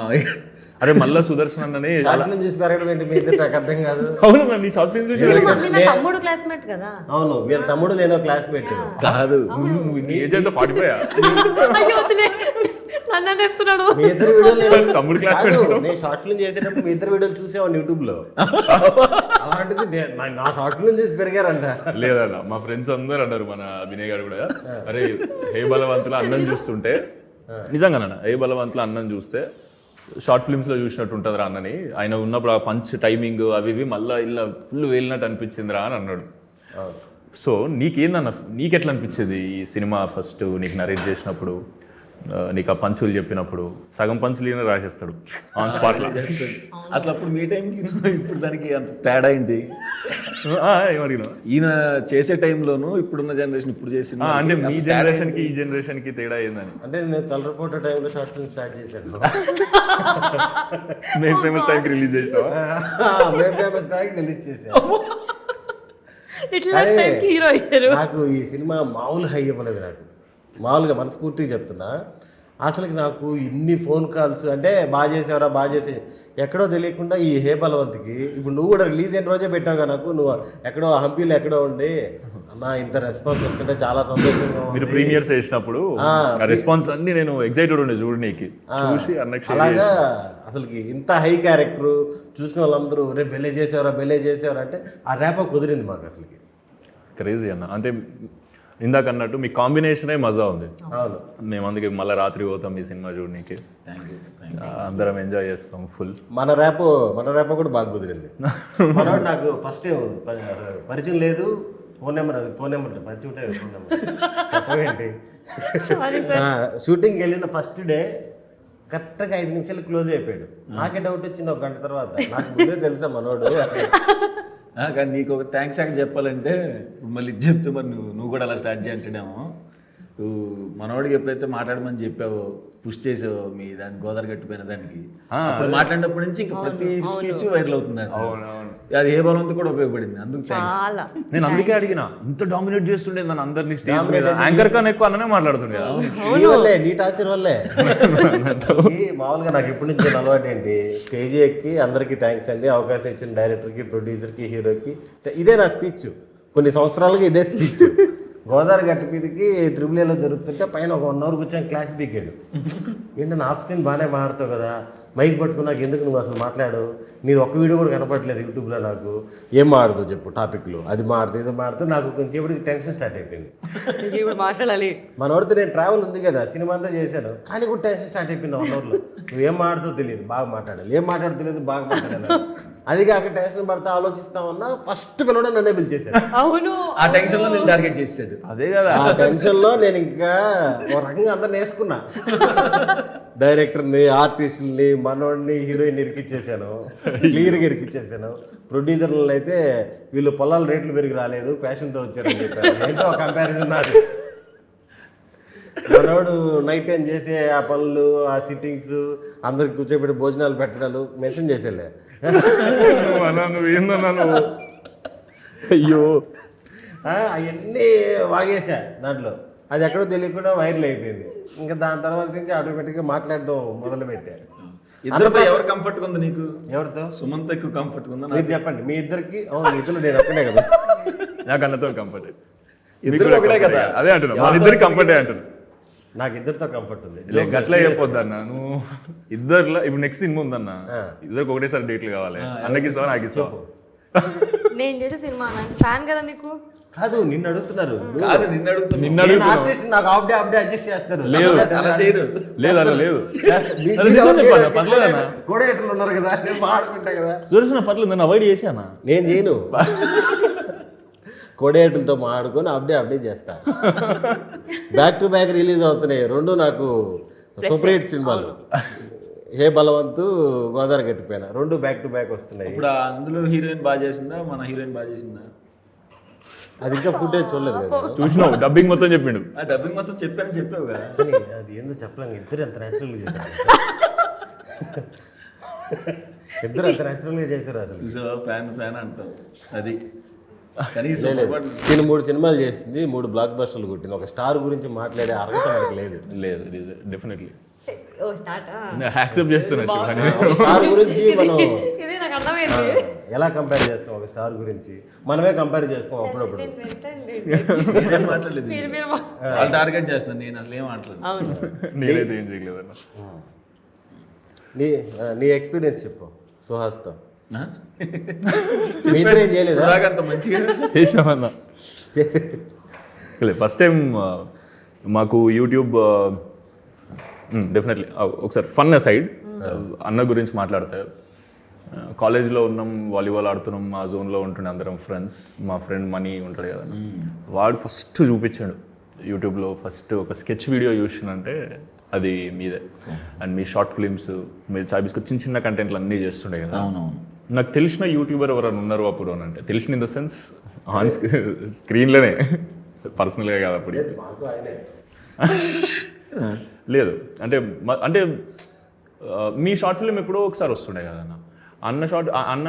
అరే మళ్ళా సుదర్శన్ అన్నని చూసి పెరగడం ఏంటి మీ ఇద్దరు నాకు అర్థం కాదు. అవును నీ షార్ట్ ఫిల్మ్స్ చూసి తమ్ముడు క్లాస్మేట్ కదా. అవును వీళ్ళ తమ్ముడు నేను క్లాస్మేట్ కాదు. నీ ఏజ్ అంతా 45. నన్నేస్తున్నాడు. మీ ఇద్దరు వీడియోలు తమ్ముడు క్లాస్ నేను షార్ట్ ఫిల్మ్ చేసేటప్పుడు మీ ఇద్దరు వీడియోలు చూసేవాడిని యూట్యూబ్ లో. అలాంటిది నా షార్ట్ ఫిల్మ్ చూసి పెరిగారంట. లేదన్న మా ఫ్రెండ్స్ అందరూ అన్నారు, మన వినయ్ గారు కూడా, అరే హే బలవంతుల అన్నం చూస్తుంటే నిజంగానన్న హే బలవంతుల అన్నం చూస్తే షార్ట్ ఫిల్మ్స్లో చూసినట్టు ఉంటుంది రా అన్నని, ఆయన ఉన్నప్పుడు ఆ పంచ్ టైమింగ్ అవి ఇవి మళ్ళీ ఇలా ఫుల్ వేలినట్టు అనిపించింది రా అని అన్నాడు. సో నీకేందన్న, నీకెట్లా అనిపించేది ఈ సినిమా ఫస్ట్ నీకు నరేట్ చేసినప్పుడు, నీకు ఆ పంచులు చెప్పినప్పుడు? సగం పంచులు ఈయన రాసేస్తాడు ఆన్ స్పాట్లో. అసలు అప్పుడు మీ టైంకి ఇప్పుడు దానికి అంత తేడా ఏంటి? ఏమడిగినా ఈయన చేసే టైంలోను ఇప్పుడున్న జనరేషన్ ఇప్పుడు చేసిన అంటే మీ జనరేషన్కి ఈ జనరేషన్కి తేడా ఏందని? అంటే నేను కలర్ ఫోటో టైంలో షార్ట్ ఫిల్మ్ స్టార్ట్ చేశాను. మేము ఫేమస్ టైంకి రిలీజ్ చేసావా? మేము ఫేమస్ టైంకి రిలీజ్ చేసాను. నాకు ఈ సినిమా మామూలు హై ఇవ్వలేదు. నాకు మామూలుగా మనస్ఫూర్తిగా చెప్తున్నా, అసలుకి నాకు ఇన్ని ఫోన్ కాల్స్ అంటే బాగా చేసేవరా బాగా చేసే ఎక్కడో తెలియకుండా ఈ హే బలవంతికి ఇప్పుడు నువ్వు కూడా రిలీజ్ అయిన రోజే పెట్టావుగా నాకు. నువ్వు ఎక్కడో హంపీలో ఎక్కడో ఉండి అన్న ఇంత రెస్పాన్స్ వస్తుంటే చాలా సంతోషంగా. మీరు ప్రీమియర్స్ చేసినప్పుడు ఆ రెస్పాన్స్ అన్ని నేను ఎక్సైటెడ్ ఉండే చూడనీకి, చూసి అలాగా అసలుకి ఇంత హై క్యారెక్టర్ చూసిన వాళ్ళందరూ రే బెల్లే చేసేవారా అంటే ఆ ర్యాప్ కుదిరింది మాకు. అసలుకి క్రేజీ అన్న. అంటే ఇందాక అన్నట్టు మీ కాంబినేషనే మజా ఉంది. మేము అందుకే మళ్ళీ రాత్రి పోతాం ఈ సినిమా చూడనీకి, అందరం ఎంజాయ్ చేస్తాం ఫుల్. మన ర్యాప్ కూడా బాగా కుదిరింది. మనోడు నాకు ఫస్ట్ పరిచయం లేదు, ఫోన్ నెంబర్ పరిచయం ఉంటే ఫోన్ నెంబర్ చెప్పవేంటి. షూటింగ్కి వెళ్ళిన ఫస్ట్ డే కరెక్ట్గా 5 నిమిషాలు క్లోజ్ అయిపోయాడు. నాకే డౌట్ వచ్చింది 1 గంట తర్వాత. నాకు ముందే తెలుసా మనోడు. కానీ నీకు ఒక థ్యాంక్స్ అక్కడ చెప్పాలంటే మళ్ళీ ఇది చెప్తే మరి నువ్వు కూడా అలా స్టార్ట్ చేయంటాడేమో. మనవాడికి ఎప్పుడైతే మాట్లాడమని చెప్పావో, పుష్ చేసావో మీ దాని గోదావరి గట్టిపోయిన దానికి, అప్పుడు మాట్లాడినప్పటి నుంచి ఇంకా ప్రతి స్పీచ్ వైరల్ అవుతుంది. అది ఏ బలంతో కూడా ఉపయోగపడింది. అందుకు థ్యాంక్స్. నేను అందుకే అడిగిన, ఇంత డామినేట్ చేస్తుండే నన్ను అందరినీ స్టేజ్ మీద, యాంకర్ కన్నా ఎక్కువ అన్ననే మాట్లాడుతుండే. నీ టార్చర్ వల్లే. మామూలుగా నాకు ఇప్పటి నుంచి అలవాటు ఏంటి, స్టేజ్ ఎక్కి అందరికీ థ్యాంక్స్ అండి, అవకాశం ఇచ్చిన డైరెక్టర్కి, ప్రొడ్యూసర్కి, హీరోకి. ఇదే నా స్పీచ్, కొన్ని సంవత్సరాలుగా ఇదే స్పీచ్. గోదావరి గట్ట మీదకి ట్రిపుల్ జరుగుతుంటే పైన ఒక 1 అవర్ కూర్చొని క్లాస్ పీకాడు. ఏంటంటే ఆఫ్ స్క్రీన్ బాగానే మాట్లాడతావు కదా, మైక్ పట్టుకున్నాక ఎందుకు నువ్వు అసలు మాట్లాడు, నీది ఒక్క వీడియో కూడా కనపడలేదు యూట్యూబ్లో. నాకు ఏం మాడదు చెప్పు టాపిక్లు, అది మాడుతూ ఇది మాడుతూ నాకు కొంచెం ఎప్పటికి టెన్షన్ స్టార్ట్ అయిపోయింది. మాట్లాడాలి మనోడితో నేను ట్రావెల్ ఉంది కదా, సినిమా అంతా చేశాను, కానీ కూడా టెన్షన్ స్టార్ట్ అయిపోయింది 1 అవర్లో. నువ్వు ఏం మాడుతూ తెలియదు, బాగా మాట్లాడాలి, ఏం మాట్లాడుతూ తెలియదు, బాగా మాట్లాడాలి. అది కాక టెన్షన్ పడతా ఆలోచిస్తామన్నా ఫస్ట్ పిల్లడం నన్నే పిలిచేశాడు. అవును, ఆ టెన్షన్లో నేను టార్గెట్ చేసాడు. అదే కదా, ఆ టెన్షన్లో నేను ఇంకా ఒక రకంగా అందరిని వేసుకున్నా. డైరెక్టర్ని, ఆర్టిస్టుల్ని, మనోడిని, హీరోయిన్ ఇరికిచ్చేసాను, క్లియర్గా ఇరికిచ్చేసాను. ప్రొడ్యూసర్లను అయితే వీళ్ళు పొలాల రేట్లు పెరిగి రాలేదు, ప్యాషన్తో వచ్చారని చెప్పారు. ఏంటో కంపారిజన్ నాది. మనోడు నైట్ టైం చేసే ఆ పనులు, ఆ సిట్టింగ్స్, అందరికి కూర్చోబెట్టి భోజనాలు పెట్టడాలు మెన్షన్ చేసేలే. అయ్యో అవన్నీ వాగేసా దాంట్లో. అది ఎక్కడో తెలియకుండా వైరల్ అయిపోయింది. ఇంకా దాని తర్వాత నుంచి ఆటోమేటిక్గా మాట్లాడడం మొదలు పెట్టారు. ఇద్దరితో ఎవరు కంఫర్ట్గా ఉంది నీకు? ఎవరితో? సుమంత్ ఎక్కువ కంఫర్ట్గా ఉందా? మీరు చెప్పండి. మీ ఇద్దరికి? అవును, ఇద్దరు నేను ఒక్కడే కదా. నాకు అన్నతో కంఫర్ట్. ఇద్దరు ఒకటే కదా. అదే అంటున్నా, వాళ్ళిద్దరికి కంఫర్టే అంటున్నా. నాకు ఇద్దరితో కంఫర్ట్ ఉంది. గట్లా అయిపోద్ది అన్న. నువ్వు ఇద్దరులో ఇప్పుడు నెక్స్ట్ సినిమా ఉందన్న, ఇద్దరికి ఒకటేసారి డేట్లు కావాలి. అన్నకి ఇస్తావా, నాకు ఇస్తావా? నేను చేసే సినిమా ఫ్యాన్ కదా నీకు. కాదు నిన్ను అడుగుతున్నారు. కాదు నిన్ను అడుగుతున్నా. నేను ఆర్టిస్ట్, నాకు ఆఫ్ డే అడ్జస్ట్ చేస్తారు. లేదు అలా చేయరు. లేదు అలా లేదు. మీరు నిజం ఎవరు చెప్పాలా? చేయడానికి పర్లేదన్నా? కోడేటర్లు ఉన్నారు కదా, నేను మాట్లాడుకుంటా కదా. సురేష్ పర్లేదు, నేను అవాయిడ్ చేశానా? నేను చేయను. కోడేటర్లతో మాట్లాడుకొని అప్డేట్ చేస్తా. బ్యాక్ టు బ్యాక్ రిలీజ్ అవుతున్నాయి రెండు నాకు సూపర్ హిట్ సినిమాలు. హే బలవంతు, గోదావరి గట్టిపోయిన, రెండు బ్యాక్ టు బ్యాక్ వస్తున్నాయి. ఇప్పుడు అందులో హీరోయిన్ బాగా చేసిందా, మన హీరోయిన్ బాగా చేసిందా? అది ఇంకా ఫుటేజ్ చూడలేదు కదా. చూసినావు, డబ్బింగ్ మొత్తం చెప్పిండు. ఆ డబ్బింగ్ మొత్తం చెప్పావుగా. కానీ అది ఎందుకు చెప్పలేం, ఇద్దరు ఎంత న్యాచురల్గా చేశారు. ఇద్దరు అంత న్యాచురల్గా చేశారు అసలు. చూసావా, ఫ్యాన్ అంటావు. అది కనీసం నేను 3 సినిమాలు చేసింది, 3 బ్లాక్ బస్టర్లు కొట్టింది. ఒక స్టార్ గురించి మాట్లాడే అర్హత మనకు లేదు. లేదు డెఫినెట్లీ ఓ స్టార్ట్. యాక్సెప్ట్ చేస్తున్నా. స్టార్ గురించి మనం ఇది నాకు అర్థమైంది. ఎలా కంపేర్ చేస్తాం, ఒక స్టార్ గురించి మనమే కంపేర్ చేసుకోం అప్పుడప్పుడు. నేనేం మాట్లాడలేదు. వాళ్ళు టార్గెట్ చేస్తాను, నేను అసలు ఏం మాట్లాడలేదు. నేనైతే ఏం చేయలేదన్న. నీ ఎక్స్పీరియన్స్ చెప్పు సుహాస్తో. మీ ఇద్దరు ఏం చేయలేదా? అంత మంచిగా చేసామన్నా. ఫస్ట్ టైం మాకు యూట్యూబ్ డెఫినెట్లీ ఒకసారి ఫన్ సైడ్ అన్న గురించి మాట్లాడితే, కాలేజ్లో ఉన్నాం, వాలీబాల్ ఆడుతున్నాం, మా జోన్లో ఉంటుండే అందరం ఫ్రెండ్స్. మా ఫ్రెండ్ మనీ ఉంటాడు కదా, వాడు ఫస్ట్ చూపించాడు యూట్యూబ్లో. ఫస్ట్ ఒక స్కెచ్ వీడియో చూసినంటే అది మీదే. అండ్ మీ షార్ట్ ఫిలిమ్స్, మీరు చాబీస్కి చిన్న కంటెంట్లు అన్నీ చేస్తుండే కదా. అవునవును. నాకు తెలిసిన యూట్యూబర్ ఎవరైనా ఉన్నారు అప్పుడు అని అంటే, తెలిసిన ఇన్ ద సెన్స్ ఆన్ స్క్రీన్లోనే, పర్సనల్గా కాదు అప్పుడు. లేదు అంటే అంటే మీ షార్ట్ ఫిల్మ్ ఎప్పుడో ఒకసారి వస్తుండే కదన్న. అన్న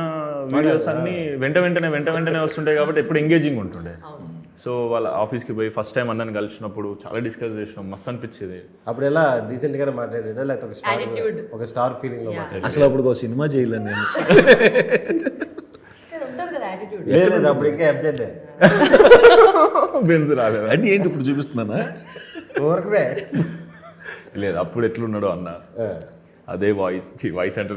వీడియోస్ అన్నీ వెంటనే వస్తుంటాయి కాబట్టి ఎప్పుడు ఎంగేజింగ్ ఉంటుండే. సో వాళ్ళ ఆఫీస్కి పోయి ఫస్ట్ టైం అన్నని కలిసినప్పుడు చాలా డిస్కస్ చేసినాం, మస్తు అనిపించేది. అప్పుడు ఎలా డీసెంట్ గానే మాట్లాడాడా, లేకపోతే ఒక స్టార్ ఫీలింగ్ లో మాట్లాడాడు? అసలు అప్పుడు ఒక సినిమా చేయలేను నేను. లేదు అప్పుడు ఇంకా ఎబ్జెంట్ బెన్స్ రాలేదు అంటే ఏంటి ఇప్పుడు చూపిస్తున్నానా? ఊరకనే లేదు. అప్పుడు ఎట్లున్నాడో అన్న, అదే వాయిస్ అంటే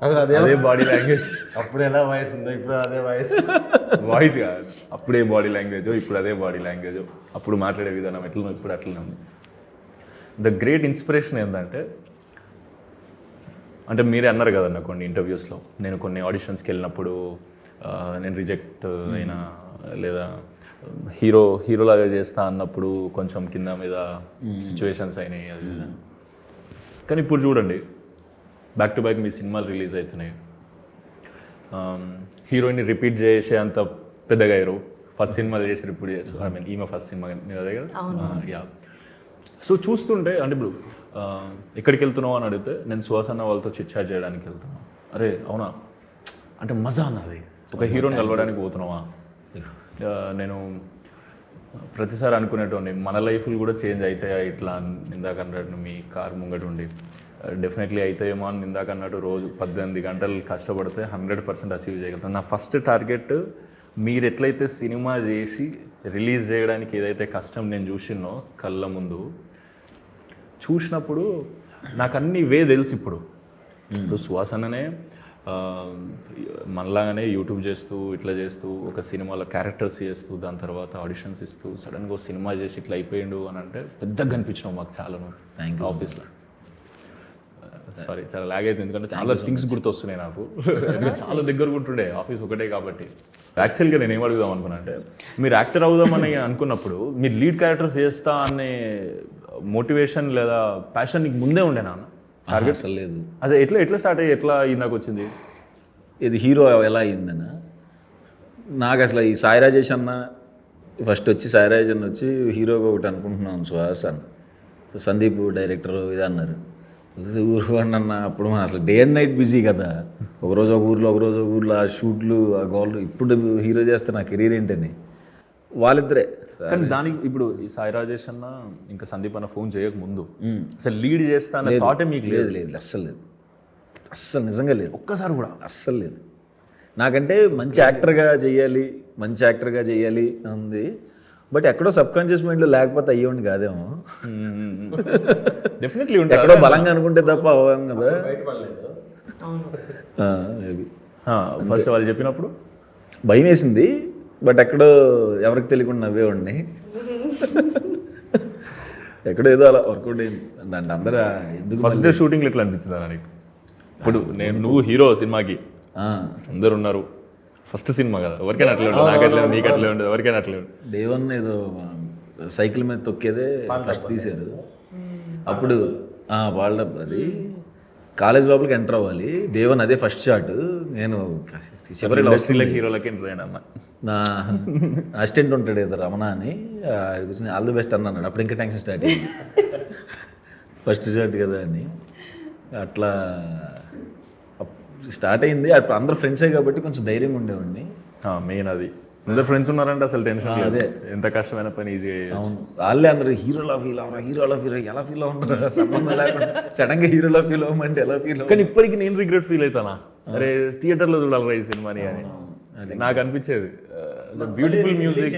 అసలు అదే బాడీ లాంగ్వేజ్. అప్పుడు ఎలా వాయిస్ ఉందో ఇప్పుడు అదే వాయిస్ కాదు, అప్పుడే బాడీ లాంగ్వేజ్, ఇప్పుడు అదే బాడీ లాంగ్వేజ్. అప్పుడు మాట్లాడే విధానం ఎట్లనో ఇప్పుడు అట్లనే ఉంది. ద గ్రేట్ ఇన్స్పిరేషన్ ఏంటంటే, అంటే మీరే అన్నారు కదన్న కొన్ని ఇంటర్వ్యూస్లో, నేను కొన్ని ఆడిషన్స్కి వెళ్ళినప్పుడు నేను రిజెక్ట్ అయినా, లేదా హీరోలాగా చేస్తా అన్నప్పుడు కొంచెం కింద మీద సిచ్యువేషన్స్ అయినాయి. అది కానీ ఇప్పుడు చూడండి, బ్యాక్ టు బ్యాక్ మీ సినిమాలు రిలీజ్ అవుతున్నాయి. హీరోయిన్ని రిపీట్ చేసే అంత పెద్దగా అయ్యారు. ఫస్ట్ సినిమాలు చేసి ఇప్పుడు చేస్తారు. ఐ మీన్ ఈమె ఫస్ట్ సినిమా మీద అదే కదా. యా. సో చూస్తుంటే అంటే ఇప్పుడు ఎక్కడికి వెళ్తున్నావు అని అడిగితే, నేను సుహాసన్న వాళ్ళతో చిట్చాట్ చేయడానికి వెళ్తున్నాను. అరే అవునా, అంటే మజా అన్నది. ఒక హీరోని కలవడానికి పోతున్నావా? నేను ప్రతిసారి అనుకునేటోని మన లైఫ్లు కూడా చేంజ్ అవుతాయా ఇట్లా. ఇందాక అన్నట్టు మీ కార్ ముంగట ఉండి డెఫినెట్లీ అవుతాయేమో అని ఇందాక అన్నట్టు రోజు 18 గంటలు కష్టపడితే 100% అచీవ్ చేయగలుగుతాను. నా ఫస్ట్ టార్గెట్, మీరు ఎట్లయితే సినిమా చేసి రిలీజ్ చేయడానికి ఏదైతే కష్టం నేను చూసినో కళ్ళ ముందు చూసినప్పుడు నాకు అన్ని తెలుసు. ఇప్పుడు సుహాసననే మనలాగానే యూట్యూబ్ చేస్తూ ఇట్లా చేస్తూ ఒక సినిమాలో క్యారెక్టర్స్ చేస్తూ దాని తర్వాత ఆడిషన్స్ ఇస్తూ సడన్గా సినిమా చేసి ఇట్లా అయిపోయిండు అని అంటే పెద్దగా కనిపించినావు మాకు చాలాను. ఆఫీస్లో సారీ చాలా లాగ్ అవుతుంది, ఎందుకంటే చాలా థింగ్స్ గుర్తొస్తున్నాయి నాకు. చాలా దగ్గర ఉంటుండే ఆఫీస్ ఒకటే కాబట్టి. యాక్చువల్గా నేను ఏం అడుగుదాం అనుకున్నా అంటే, మీరు యాక్టర్ అవుదామని అనుకున్నప్పుడు మీరు లీడ్ క్యారెక్టర్స్ చేస్తా అనే మోటివేషన్ లేదా ప్యాషన్ నీకు ముందే ఉండేనా? టార్గెట్ అసలు లేదు. అసలు ఎట్లా స్టార్ట్ అయ్యి ఎట్లా ఇందాక వచ్చింది? ఇది హీరో ఎలా అయిందన్న, నాకు అసలు ఈ సాయి రాజేష్ అన్న ఫస్ట్ వచ్చి, సాయి రాజేష్ అన్న వచ్చి హీరోగా ఒకటి అనుకుంటున్నాను సుహాస్ అన్న, సందీప్ డైరెక్టర్ ఇది అన్నారు. ఊరు అన్న అప్పుడు అసలు డే అండ్ నైట్ బిజీ కదా, ఒకరోజు ఒక ఊర్లో ఆ షూట్లు ఆ గోళ్ళు. ఇప్పుడు హీరో చేస్తే నా కెరీర్ ఏంటని వాళ్ళిద్దరే. కానీ దానికి ఇప్పుడు ఈ సాయి రాజేష్ అన్న ఇంకా సందీప్ అన్న ఫోన్ చేయక ముందు అసలు లీడ్ చేస్తా అన్న థాటే మీకు లేదు? అస్సలు నిజంగా లేదు, ఒక్కసారి కూడా అస్సలు లేదు. నాకంటే మంచి యాక్టర్గా చెయ్యాలి ఉంది. బట్ ఎక్కడో సబ్కాన్షియస్ మైండ్లో లేకపోతే అయ్యేవాడిని కాదేమో. డెఫినెట్లీ ఎక్కడో బలంగా అనుకుంటే తప్ప అవ్వం కదా. బయటపడలేదు. మేబీ ఫస్ట్ వాళ్ళు చెప్పినప్పుడు భయం వేసింది, బట్ ఎక్కడో ఎవరికి తెలియకుండా నవ్వేవాడిని. ఎక్కడో ఏదో అలా వర్కౌట్ అయింది. అంటే అందరూ ఎందుకు ఫస్ట్ డే షూటింగ్లో ఎట్లా అనిపించింది నీకు? ఇప్పుడు నువ్వు హీరో సినిమాకి, అందరు ఉన్నారు, ఫస్ట్ సినిమా కదా, ఎవరికైనా అట్లే ఉంటుంది, నాకు అట్లే నీకు అట్లే ఉంటుంది, ఎవరికైనా అట్లే ఉంటుంది. డే 1 ఏదో సైకిల్ మీద తొక్కేదే ఫస్ట్ తీశారు. అప్పుడు వాళ్ళ అది కాలేజ్ లోపలికి ఎంటర్ అవ్వాలి. డే 1 అదే ఫస్ట్ షాట్. నేను చివరి ఇండస్ట్రీలకి హీరోలకి ఎంటర్ అయినా అన్న. నా అసిస్టెంట్ ఉంటాడు ఏదో రమణ అని, కూర్చొని ఆల్ ది బెస్ట్ అన్నాడు. అప్పుడు ఇంకా టెన్షన్ స్టార్ట్ అయింది, ఫస్ట్ షాట్ కదా అని. అట్లా స్టార్ట్ అయింది. అప్పుడు అందరు ఫ్రెండ్సే కాబట్టి కొంచెం ధైర్యంగా ఉండేవాడిని. మెయిన్ అది, అందరు ఫ్రెండ్స్ ఉన్నారంటే అసలు టెన్షన్ లేదు, అదే. ఎంత కష్టమైన పని ఈజీగా. అవును, వాళ్ళే అందరూ హీరోలా ఫీల్ అవ్వరా, హీరోలా ఫీల్ ఎలా ఫీల్ అవ్వరు, సంబంధం లేకుండా సడన్గా హీరోలా ఫీల్ అవ్వమంటే ఎలా ఫీల్ కానీ ఇప్పటికి నేను రిగ్రెట్ ఫీల్ అవుతానా, అరే థియేటర్లో చూడాలి ఈ సినిమాని అని నాకు అనిపించేది. Beautiful music.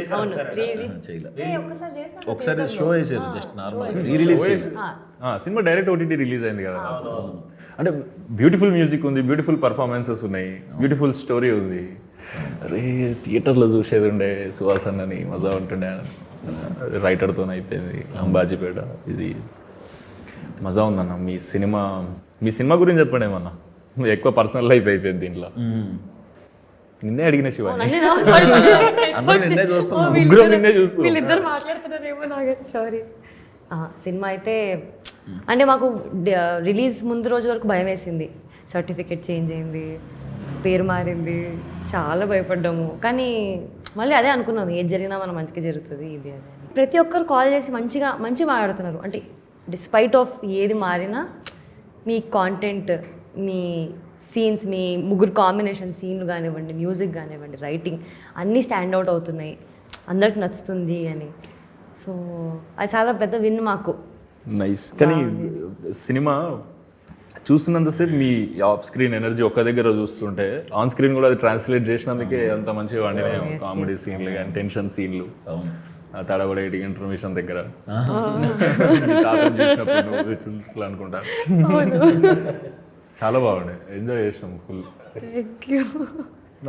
ఒకసారి షో వేసారు, just normal re release. Cinema direct OTT release అయింది కదా. అంటే బ్యూటిఫుల్ మ్యూజిక్ ఉంది, బ్యూటిఫుల్ పర్ఫార్మెన్సెస్ ఉన్నాయి, బ్యూటిఫుల్ స్టోరీ ఉంది. అరే థియేటర్లో చూసేది ఉండే సుహాస్ అన్నని, మజా ఉంటుండే. రైటర్తో అయిపోయింది, అంబాజీపేట, ఇది మజా ఉందన్న. మీ సినిమా గురించి చెప్పండి ఏమన్నా. ఎక్కువ పర్సనల్ లైఫ్ అయిపోయింది దీంట్లో. నిన్నే అడిగిన శివాని, అందరూ నిన్నే చూస్తున్నాం, ముగ్గురం నిన్నే చూస్తున్నాం. వీళ్ళిద్దరు మాట్లాడుతున్నారేమో నాకు సారీ. సినిమా అయితే అంటే మాకు రిలీజ్ ముందు రోజు వరకు భయం వేసింది. సర్టిఫికెట్ చేంజ్ అయింది, పేరు మారింది, చాలా భయపడ్డాము. కానీ మళ్ళీ అదే అనుకున్నాం, ఏది జరిగినా మనం మంచిగా జరుగుతుంది ఇది అదే. ప్రతి ఒక్కరు కాల్ చేసి మంచిగా మాట్లాడుతున్నారు. అంటే డిస్పైట్ ఆఫ్ ఏది మారినా మీ కాంటెంట్, మీ సీన్స్, మీ ముగ్గురు కాంబినేషన్ సీన్లు కానివ్వండి, మ్యూజిక్ కానివ్వండి, రైటింగ్ అన్నీ స్టాండ్ అవుట్ అవుతున్నాయి, అందరికి నచ్చుతుంది అని. సో అది చాలా పెద్ద విన్ మాకు. నైస్. కానీ సినిమా చూస్తున్నంతసేపు మీ ఆఫ్ స్క్రీన్ ఎనర్జీ ఒక్క దగ్గర చూస్తుంటే ఆన్ స్క్రీన్ కూడా అది ట్రాన్స్లేట్ చేసినందుకే అంత మంచిగా వండినాయి. కామెడీ సీన్లు కానీ, టెన్షన్ సీన్లు, తడబడేటి ఇంటర్మిషన్ దగ్గర అనుకుంటా చాలా బాగుండే, ఎంజాయ్ చేసినాం ఫుల్.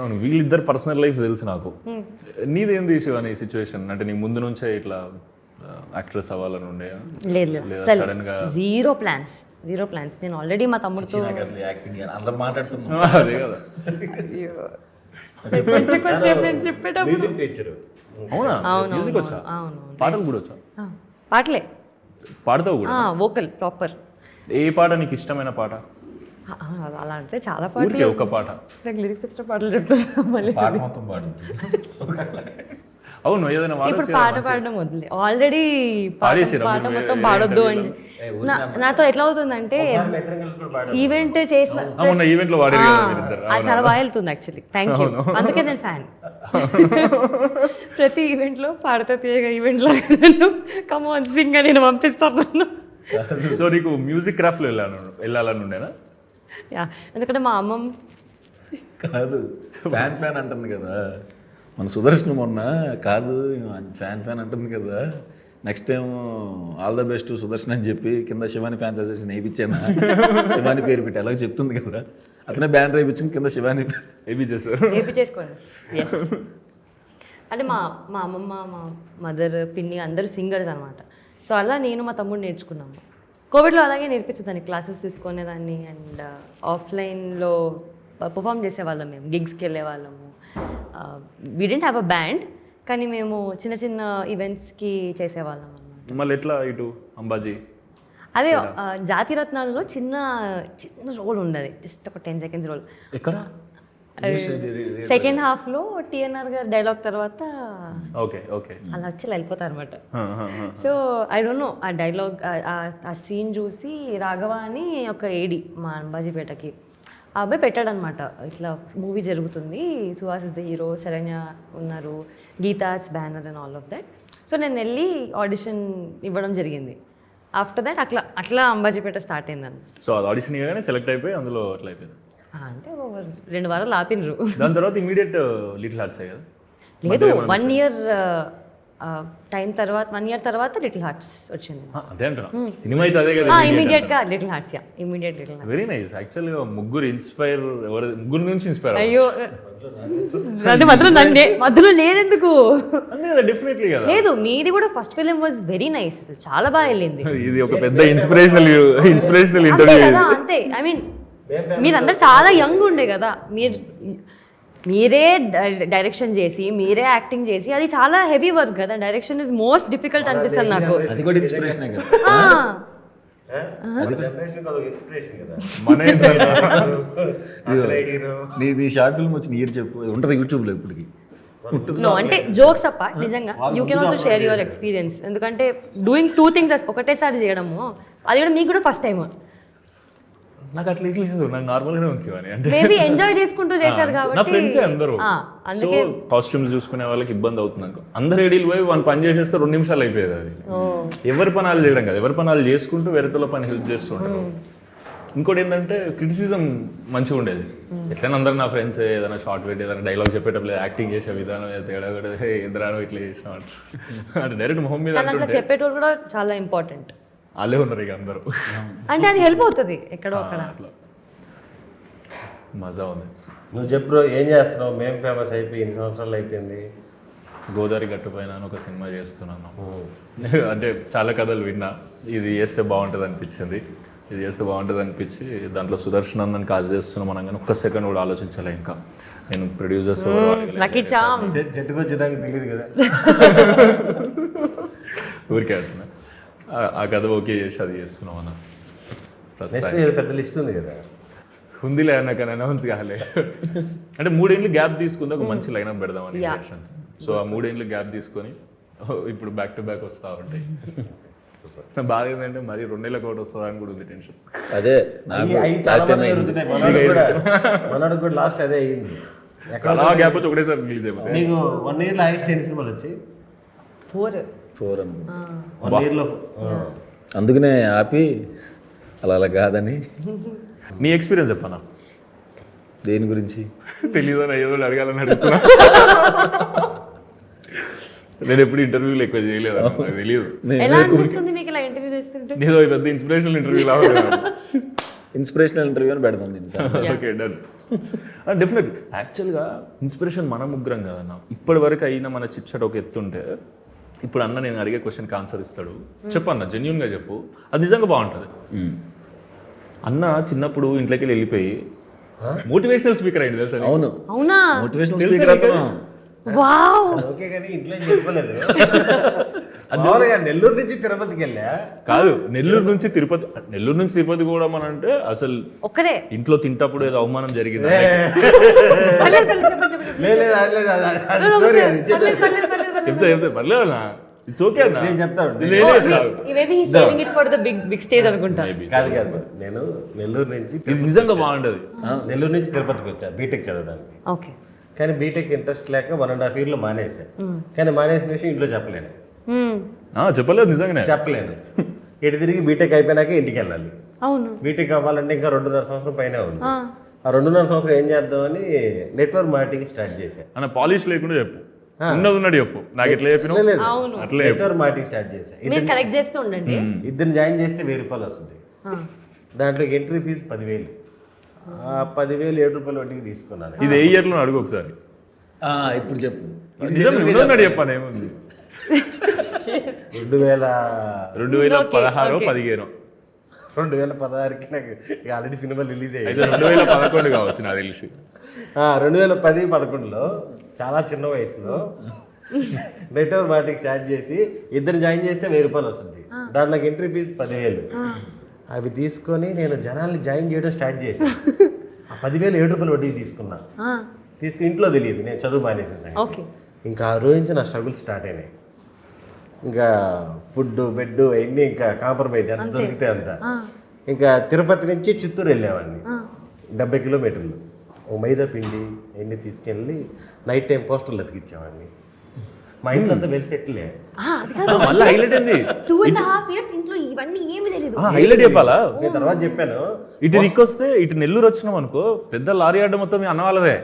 అవును, వీళ్ళిద్దరు పర్సనల్ లైఫ్ తెలుసు నాకు. నీదేంది శివాని సిచ్యువేషన్? అంటే నీకు ముందు నుంచే ఇట్లా యాక్ట్రెస్ అవ్వాలని ఉండే? లేదు సడన్ గా జీరో ప్లాన్స్. నేను ఆల్రెడీ మా తమ్ముడితో అందరూ మాట్లాడుతున్నాం అదే కదా. Music teacher. అవునా? మ్యూజిక్ వచ్చా? పాటలు కూడా వచ్చా? పాటలే పాడతావు కూడా? Vocal proper. ఏ పాట నీకు ఇష్టమైన పాట? అలా అంటే చాలా పాటలు. ఊరికే ఒక పాట. నాకు లిరిక్స్ వచ్చిన పాటలు చెప్తాను మళ్ళీ. పాట మొత్తం పాడు. అవును, ఏదైనా ఇప్పుడు పాట పాడడం వదిలే, ఆల్రెడీ పాట మొత్తం పాడొద్దు అండి. నాతో ఎట్లా అవుతుందంటే ఈవెంట్ చేసిన ఈవెంట్ లో అది చాలా బాగా వెళ్తుంది యాక్చువల్లీ. థ్యాంక్ యూ, అందుకే నేను ఫ్యాన్. ప్రతి ఈవెంట్ లో పాడతా తీయగా ఈవెంట్ లో కమాన్ సింగ్ అని నేను పంపిస్తాను. సో నీకు మ్యూజిక్ క్రాఫ్ట్ లో వెళ్ళాలని ఉండేనా? ఎందుకంటే మా అమ్మమ్మ కాదు, ఫ్యాన్ అంటుంది కదా మన సుదర్శన్. మొన్న కాదు ఫ్యాన్ అంటుంది కదా, next time all the best Sudarshan అని చెప్పి కింద శివాని ఫ్యాన్ చేసి నేర్పించాను. శివాని పేరు పెట్టి అలాగే చెప్తుంది కదా, అతనే బ్యానర్ వేయించుకుని కింద శివాని చేసుకోండి. అంటే మా అమ్మమ్మ, మా మదర్, పిన్ని అందరూ సింగర్స్ అనమాట. సో అలా నేను మా తమ్ముడు నేర్చుకున్నాము. కోవిడ్లో అలాగే నేర్పించేదాన్ని, క్లాసెస్ తీసుకునేదాన్ని. అండ్ ఆఫ్లైన్లో పర్ఫామ్ చేసేవాళ్ళం, మేము గిగ్స్కి వెళ్ళేవాళ్ళము. We didn't have a band, కానీ మేము చిన్న చిన్న ఈవెంట్స్కి చేసేవాళ్ళం అన్నమాట. మళ్ళీ ఎట్లా ఇటు అంబాజీ? అదే జాతిరత్నాలలో చిన్న రోల్ ఉండదు, జస్ట్ ఒక 10 seconds రోల్. ఎక్కడ? సెకండ్ హాఫ్లో టిఎన్ఆర్ గారు డైలాగ్ తర్వాత ఓకే అలా వచ్చి వెళ్ళిపోతారు అనమాట. సో ఐ డోంట్ నో, ఆ డైలాగ్ ఆ సీన్ చూసి రాఘవ అని ఒక ఏడి మా అంబాజీపేటకి ఆ అబ్బాయి పెట్టాడనమాట, ఇట్లా మూవీ జరుగుతుంది, Suhas is the hero, Saranya ఉన్నారు, Geetha's banner and all of that. So నేను వెళ్ళి ఆడిషన్ ఇవ్వడం జరిగింది. ఆఫ్టర్ దట్ అట్లా అంబాజీపేట స్టార్ట్ అయిందని. సో అది ఆడిషన్ ఇవ్వగానే సెలెక్ట్ అయిపోయి అందులో అట్లా అయిపోయింది. అంటే 2 వారాలు ఆపినరు. దాని తర్వాత ఇమీడియట్ లిటిల్ హార్ట్స్ కదా? లేదు, 1 year టైం తర్వాత 1 year తర్వాత లిటిల్ హార్ట్స్ వచ్చింది. అదే అంటున్నా సినిమా అయితే అదే కదా ఇమీడియట్గా little hearts immediate little hearts. Very nice. యాక్చువల్గా ముగ్గురు నుంచి ఇన్స్పైర్ అయ్యో అంటే మధ్యలో లేదెందుకు? డెఫినెట్లీ కదా. లేదు, మీది కూడా first film was very nice, అసలు చాలా బాగా వెళ్ళింది. ఇది ఒక పెద్ద ఇన్స్పిరేషనల్ ఇంటర్వ్యూ కదా, అంతే. ఐ మీన్ మీరందరూ చాలా యంగ్ ఉండే కదా, మీరే డైరెక్షన్ చేసి మీరే యాక్టింగ్ చేసి అది చాలా హెవీ వర్క్ కదా. డైరెక్షన్ ఇస్ మోస్ట్ డిఫికల్ట్ అనిపిస్తుంది నాకు. అది కూడా ఇన్స్పిరేషనే కదా. నీ షార్ట్ ఫిల్మ్ వచ్చిన ఇయర్ చెప్పు, ఉంటుంది యూట్యూబ్లో ఇప్పటికి. నో అంటే జోక్స్ అప్ప, నిజంగా you can also share your experience. ఎందుకంటే డూయింగ్ 2 things ఒకటేసారి చేయడము, అది కూడా మీకు కూడా ఫస్ట్ టైం. నాకు అట్లా లేదు, నాకు నార్మల్గానే ఉంచేవాని. అంటే మేబీ ఎంజాయ్ చేసుకుంటూ చేశారు నా కాబట్టి. ఫ్రెండ్సే అందరూ. అందుకే కాస్ట్యూమ్స్ చూసుకునే వాళ్ళకి ఇబ్బంది అవుతుంది అనుకో. అందరు ఏడీలు పోయి వాళ్ళు పని చేసేస్తే 2 నిమిషాలు అయిపోయేది. అది ఎవరి పనాలు చేయడం కదా, ఎవరి పనాలు చేసుకుంటూ వేరేతో పని హెల్ప్ చేస్తుంటారు. ఇంకోటి ఏంటంటే క్రిటిసిజం మంచిగా ఉండేది. ఎట్లయినా అందరు నా ఫ్రెండ్స్ ఏదైనా షార్ట్ పెట్టి ఏదైనా డైలాగ్ చెప్పేటప్పుడు యాక్టింగ్ చేసే విధానం తేడా కూడా ఎదురానో ఇట్లా చేసిన అంటే డైరెక్ట్ మొహం మీద అట్లా చెప్పేటోళ్ళు కూడా చాలా ఇంపార్టెంట్. వాళ్ళే ఉన్నారు ఇక అందరూ. అంటే అది హెల్ప్ అవుతుంది ఎక్కడో అక్కడ. అట్లా మజా ఉంది. నువ్వు చెప్పు, ఏం చేస్తున్నావు? మేము ఫేమస్ అయిపోయి 8 సంవత్సరాలు అయిపోయింది. గోదావరి గట్టు పైన ఒక సినిమా చేస్తున్నాను. అంటే చాలా కథలు విన్నా, ఇది చేస్తే బాగుంటుంది అనిపించింది. ఇది చేస్తే బాగుంటుంది అనిపించి దాంట్లో సుదర్శన్ అన్నని కాజ్ చేస్తున్నాం అనగానే ఒక్క సెకండ్ కూడా ఆలోచించలే. ఇంకా నేను ప్రొడ్యూసర్స్ చెట్టుకు వచ్చేదానికి తెలియదు కదా, ఊరికే అంటున్నా. ఆ కథ ఓకే చేసి అది చేస్తున్నాం అన్న. నెక్స్ట్ పెద్ద లిస్ట్ ఉంది కదా, ఉందిలే అన్న, కానీ అనౌన్స్ కాలే. అంటే 3 ఏళ్ళు గ్యాప్ తీసుకుంది, ఒక మంచి లైనప్ పెడదామని. సో ఆ 3 ఏళ్ళు గ్యాప్ తీసుకొని ఇప్పుడు బ్యాక్ టు బ్యాక్ వస్తూ ఉంటాయి. బాగా ఏంటంటే మరి 2 నెలలకు ఒకటి వస్తుందా అని కూడా ఉంది టెన్షన్. అదే మనకు కూడా లాస్ట్ అదే అయ్యింది. ఎక్కడ గ్యాప్ వచ్చి ఒకటేసారి రిలీజ్ అయిపోయింది. నీకు 1 yearలో హైయెస్ట్ ఎన్ని సినిమాలు వచ్చి? 4 అనుకో. 1 yearలో. అందుకనే ఆపి అలా కాదని. నీ ఎక్స్పీరియన్స్ చెప్పనా? దేని గురించి తెలీదు అని ఏదో అడగాలని అడుగుతున్నా. నేను ఎప్పుడు ఇంటర్వ్యూలు ఎక్కువ చేయలేదు, నాకు తెలియదు. ఎలా అనిపిస్తుంది మీకు ఇలా ఇంటర్వ్యూ చేస్తుంటే? నేను పెద్ద ఇన్స్పిరేషనల్ ఇంటర్వ్యూ ఇన్స్పిరేషనల్ ఇంటర్వ్యూ అని పెడతాం దీనికి. Okay done. డెఫినెట్లీ. యాక్చువల్గా ఇన్స్పిరేషన్ మన ముగ్గురం కదన్న. ఇప్పటి వరకు అయినా మన చిట్చాట్ ఒక ఎత్తుంటే, ఇప్పుడు అన్న నేను అడిగే క్వశ్చన్కి ఆన్సర్ ఇస్తాడు. చెప్పన్న, జెన్యూన్గా చెప్పు, అది నిజంగా బాగుంటుంది. అన్న చిన్నప్పుడు ఇంట్లోకి వెళ్ళిపోయి మోటివేషనల్ స్పీకర్ అయింది తెలుసా? అవును, అవునా? Motivational speaker. వావ్. ఓకే, కానీ ఇంట్లో చెప్పలేదు. నెల్లూరు నుంచి తిరుపతికి వెళ్ళా. కాదు, నెల్లూరు నుంచి తిరుపతి కూడా మన అంటే అసలు ఒక్కరే ఇంట్లో తింటప్పుడు ఏదో అవమానం జరిగింది. చెప్తే పర్లేదన్నా, ఇట్స్ ఓకే అన్న, నేను చెప్తాను. కాదు కాదు, నేను నెల్లూరు నుంచి నిజంగా బాగుంటది. నెల్లూరు నుంచి తిరుపతికి వచ్చా బీటెక్ చదవడానికి. ఓకే. కానీ బీటెక్ ఇంట్రెస్ట్ లేక 1.5 yearలో మానేసాను. కానీ మానేసిన విషయం ఇంట్లో చెప్పలేను. చెప్పలేదు, నిజంగానే చెప్పలేను. ఇటు తిరిగి బీటెక్ అయిపోయినాక ఇంటికి వెళ్ళాలి. అవును, బీటెక్ అవ్వాలంటే ఇంకా 2.5 సంవత్సరం పైనే ఉంది. ఆ 2.5 సంవత్సరం ఏం చేద్దామని నెట్వర్క్ మార్కెటింగ్ స్టార్ట్ చేశాను. అన్న పాలిష్ లేకుండా చెప్పు, ఉన్నది చెప్పు. నాకు ఎట్లా చెప్పిన అట్లా నెట్వర్క్ మార్కెటింగ్ స్టార్ట్ చేశాను. ఇద్దరిని జాయిన్ చేస్తే 1000 రూపాయలు వస్తుంది. దాంట్లో ఎంట్రీ ఫీజు 10,000. ఆ 10,000 7 వడ్డీకి తీసుకున్నాను. ఇది ఏ ఇయర్లో అడుగు ఒకసారి. ఇప్పుడు చెప్పు, చెప్పాను ఏముంది. 2016 2016కి నాకు ఆల్రెడీ సినిమా రిలీజ్ అయ్యాయి. 2011 కావచ్చు నాకు తెలిసి. 2010-11లో చాలా చిన్న వయసులో నెట్వర్క్ మార్కెటింగ్ స్టార్ట్ చేసి ఇద్దరు జాయిన్ చేస్తే 1000 రూపాయలు వస్తుంది. దాంట్లో ఎంట్రీ ఫీజు 10,000. అవి తీసుకొని నేను జనాల్ని జాయిన్ చేయడం స్టార్ట్ చేశాను. ఆ 10,000 7 రూపాయలు వడ్డీ తీసుకున్నా. తీసుకుని ఇంట్లో తెలియదు నేను చదువు మానేసాను. ఇంకా ఆ రోజు నుంచి నా స్ట్రగుల్ స్టార్ట్ అయినాయి. ఇంకా ఫుడ్ బెడ్ అవన్నీ ఇంకా కాంప్రమైజ్ ఎంత దొరికితే అంత. ఇంకా తిరుపతి నుంచి చిత్తూరు వెళ్ళేవాడిని 70 కిలోమీటర్లు. ఓ మైదా పిండి అవన్నీ తీసుకెళ్ళి నైట్ టైం పోస్టర్లు అతికిచ్చేవాడిని. మా ఇంట్లో అంతా వెల్ సెటిలే. మళ్ళీ హైలైట్ ఏంది 2.5 years ఇంట్లో ఇవన్నీ ఏమి తెలియదు. హైలైట్ చెప్పాలా, నేను తర్వాత చెప్పాను. ఇటు దిక్కొస్తే ఇటు నెల్లూరు వచ్చినాం అనుకో పెద్ద లారీ అడ్డ మొత్తం మీ అన్న వాళ్ళదే.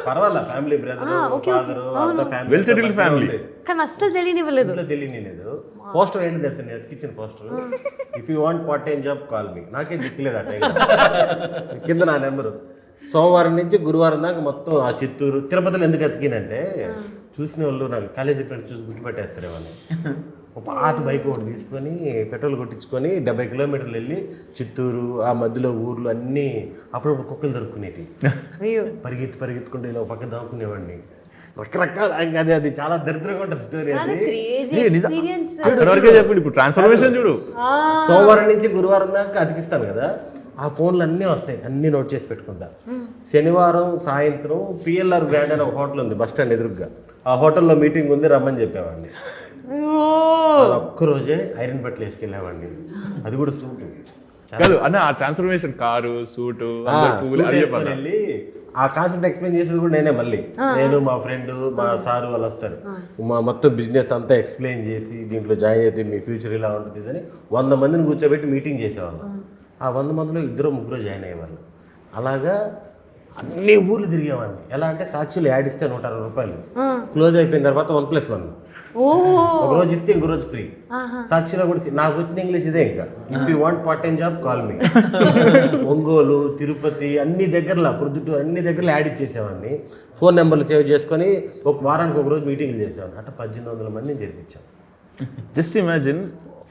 పర్వాలా, ఫ్యామిలీ బ్రదర్ ఫాదర్ అంతా ఫ్యామిలీ, వెల్ సెటిల్డ్ ఫ్యామిలీ. కానీ అస్సలు తెలియనివ్వలేదు. ఇంట్లో తెలియలేదు. పోస్టర్ ఏంటి తెలుసు, నేను ఎత్తిచ్చిన poster, if you want part time job call me. నాకేం దిక్కులేదు ఆ టైం. కింద నా నెంబరు. సోమవారం నుంచి గురువారం దాకా మొత్తం ఆ చిత్తూరు తిరుపతిలో ఎందుకు ఎతికినంటే చూసిన వాళ్ళు నాకు కాలేజీ ఫ్రెండ్స్ చూసి గుర్తుపెట్టేస్తారేమని ఒక పాత బైక్ ఒకటి తీసుకొని పెట్రోల్ కొట్టించుకొని 70 కిలోమీటర్లు వెళ్ళి చిత్తూరు ఆ మధ్యలో ఊర్లు అన్నీ అప్పుడప్పుడు కుక్కలు దొరుకునేవి. పరిగెత్తుకుంటే ఇలా పక్క దాక్కునేవాడిని. రకరకాల అది చాలా దరిద్రంగా ఉంటుంది స్టోరీ అది. చెప్పండి ఇప్పుడు ట్రాన్స్ఫర్మేషన్ చూడు. సోమవారం నుంచి గురువారం దాకా అతికిస్తాను కదా, ఆ ఫోన్లు అన్నీ వస్తాయి, అన్నీ నోట్ చేసి పెట్టుకుంటా. శనివారం సాయంత్రం పిఎల్ఆర్ గ్రాండ్ అని ఒక హోటల్ ఉంది బస్ స్టాండ్ ఎదురుగా, ఆ హోటల్లో మీటింగ్ ఉంది రమ్మని చెప్పేవాడిని. ఒక్కరోజే ఐరన్ బట్టలు వేసుకెళ్ళేవాడిని, అది కూడా సూటు కాదు అన్న. ఆ ట్రాన్స్ఫర్మేషన్ కారు సూటు వెళ్ళి ఆ కాన్సెప్ట్ ఎక్స్ప్లెయిన్ చేసేది కూడా నేనే. మళ్ళీ నేను మా ఫ్రెండ్ మా సారు వాళ్ళు వస్తారు, మా మొత్తం బిజినెస్ అంతా ఎక్స్ప్లెయిన్ చేసి దీంట్లో జాయిన్ అయితే మీ ఫ్యూచర్ ఇలా ఉంటుంది అని 100 మందిని కూర్చోబెట్టి మీటింగ్ చేసేవాళ్ళం. ఆ 100 మందిలో 2-3 జాయిన్ అయ్యేవాళ్ళు. అలాగా అన్ని ఊర్లు తిరిగేవాడిని. ఎలా అంటే సాక్షులు యాడ్ ఇస్తే 160 రూపాయలు, క్లోజ్ అయిపోయిన తర్వాత 1+1, ఒక రోజు ఇస్తే ఇంకో రోజు ఫ్రీ. సాక్షిలో కూడా నాకు వచ్చిన ఇంగ్లీష్ ఇదే. ఇంకా if you want part time job call మీ. ఒంగోలు, తిరుపతి అన్ని దగ్గరలో, ప్రొద్దుటూరు అన్ని దగ్గరలో యాడ్ ఇచ్చేసేవాడిని. ఫోన్ నెంబర్లు సేవ్ చేసుకొని ఒక వారానికి ఒక రోజు మీటింగ్లు చేసేవాడిని. అట్లా 1800 మందిని జరిపించాం. జస్ట్ ఇమాజిన్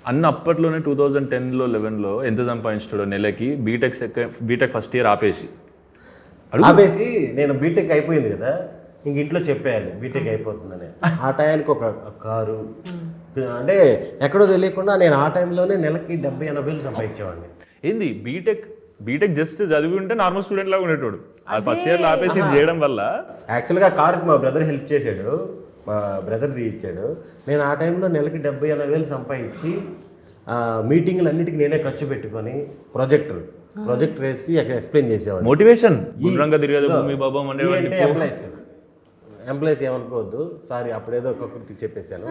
అన్న అప్పట్లోనే 2010లో 11లో ఎంత సంపాదించాడో నెలకి. బీటెక్ ఫస్ట్ ఇయర్ ఆపేసి నేను బీటెక్ అయిపోయింది కదా, ఇంక ఇంట్లో చెప్పేయాలి బీటెక్ అయిపోతుందని. ఆ టైంకి ఒక కారు అంటే ఎక్కడో తెలియకుండా నేను ఆ టైంలోనే నెలకి 70-80 వేలు సంపాదించేవాడిని. ఏంది బీటెక్ జస్ట్ చదివి ఉంటే నార్మల్ స్టూడెంట్ లాగా ఉండేటోడు. ఆ ఫస్ట్ ఇయర్లో ఆపేసి చేయడం వల్ల యాక్చువల్గా కారుకి మా బ్రదర్ హెల్ప్ చేశాడు, మా బ్రదర్ ఇచ్చాడు. నేను ఆ టైంలో నెలకి 70-80 వేలు సంపాదించి మీటింగ్లు అన్నిటికీ నేనే ఖర్చు పెట్టుకొని ప్రొజెక్టర్ వేసి అక్కడ ఎక్స్ప్లెయిన్ చేసేవాడు. మోటివేషన్ ఎంప్లాయీస్ ఏమనుకోవద్దు, సారీ అప్పుడేదో ఒక్కొక్కరికి చెప్పేశాను.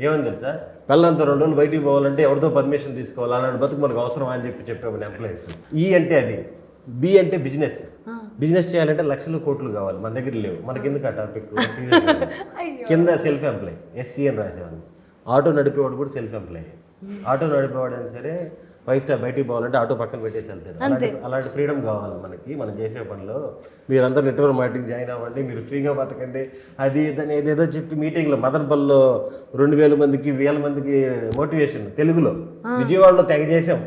ఏమని తెలుసా, పిల్లలంతా 2 రోజులు బయటికి పోవాలంటే ఎవరితో పర్మిషన్ తీసుకోవాలి, అలాంటి బతుకు మనకు అవసరం అని చెప్పేవాడు ఎంప్లాయీస్. ఈ అంటే అది, బి అంటే బిజినెస్ చేయాలంటే లక్షలు కోట్లు కావాలి, మన దగ్గర లేవు. మనకి ఎందుకు ఆ టాపిక్. కింద సెల్ఫ్ ఎంప్లాయ్ ఎస్సీ అని రాసేవాడిని. ఆటో నడిపేవాడు కూడా సెల్ఫ్ ఎంప్లాయ్. ఆటో నడిపేవాడు అయినా సరే 5 స్టార్ బయటికి పోవాలంటే ఆటో పక్కన పెట్టేసి వెళ్తాడు. అలాంటి ఫ్రీడమ్ కావాలి మనకి, మనం చేసే పనిలో. మీరందరూ నెట్వర్క్ మార్కెటింగ్ జాయిన్ అవ్వండి, మీరు ఫ్రీగా బతకండి, అది ఇదని ఏదేదో చెప్పి మీటింగ్లో మదనపల్లిలో 2000 మందికి 1000 మందికి మోటివేషన్ తెలుగులో విజయవాడలో తెగ చేసాం.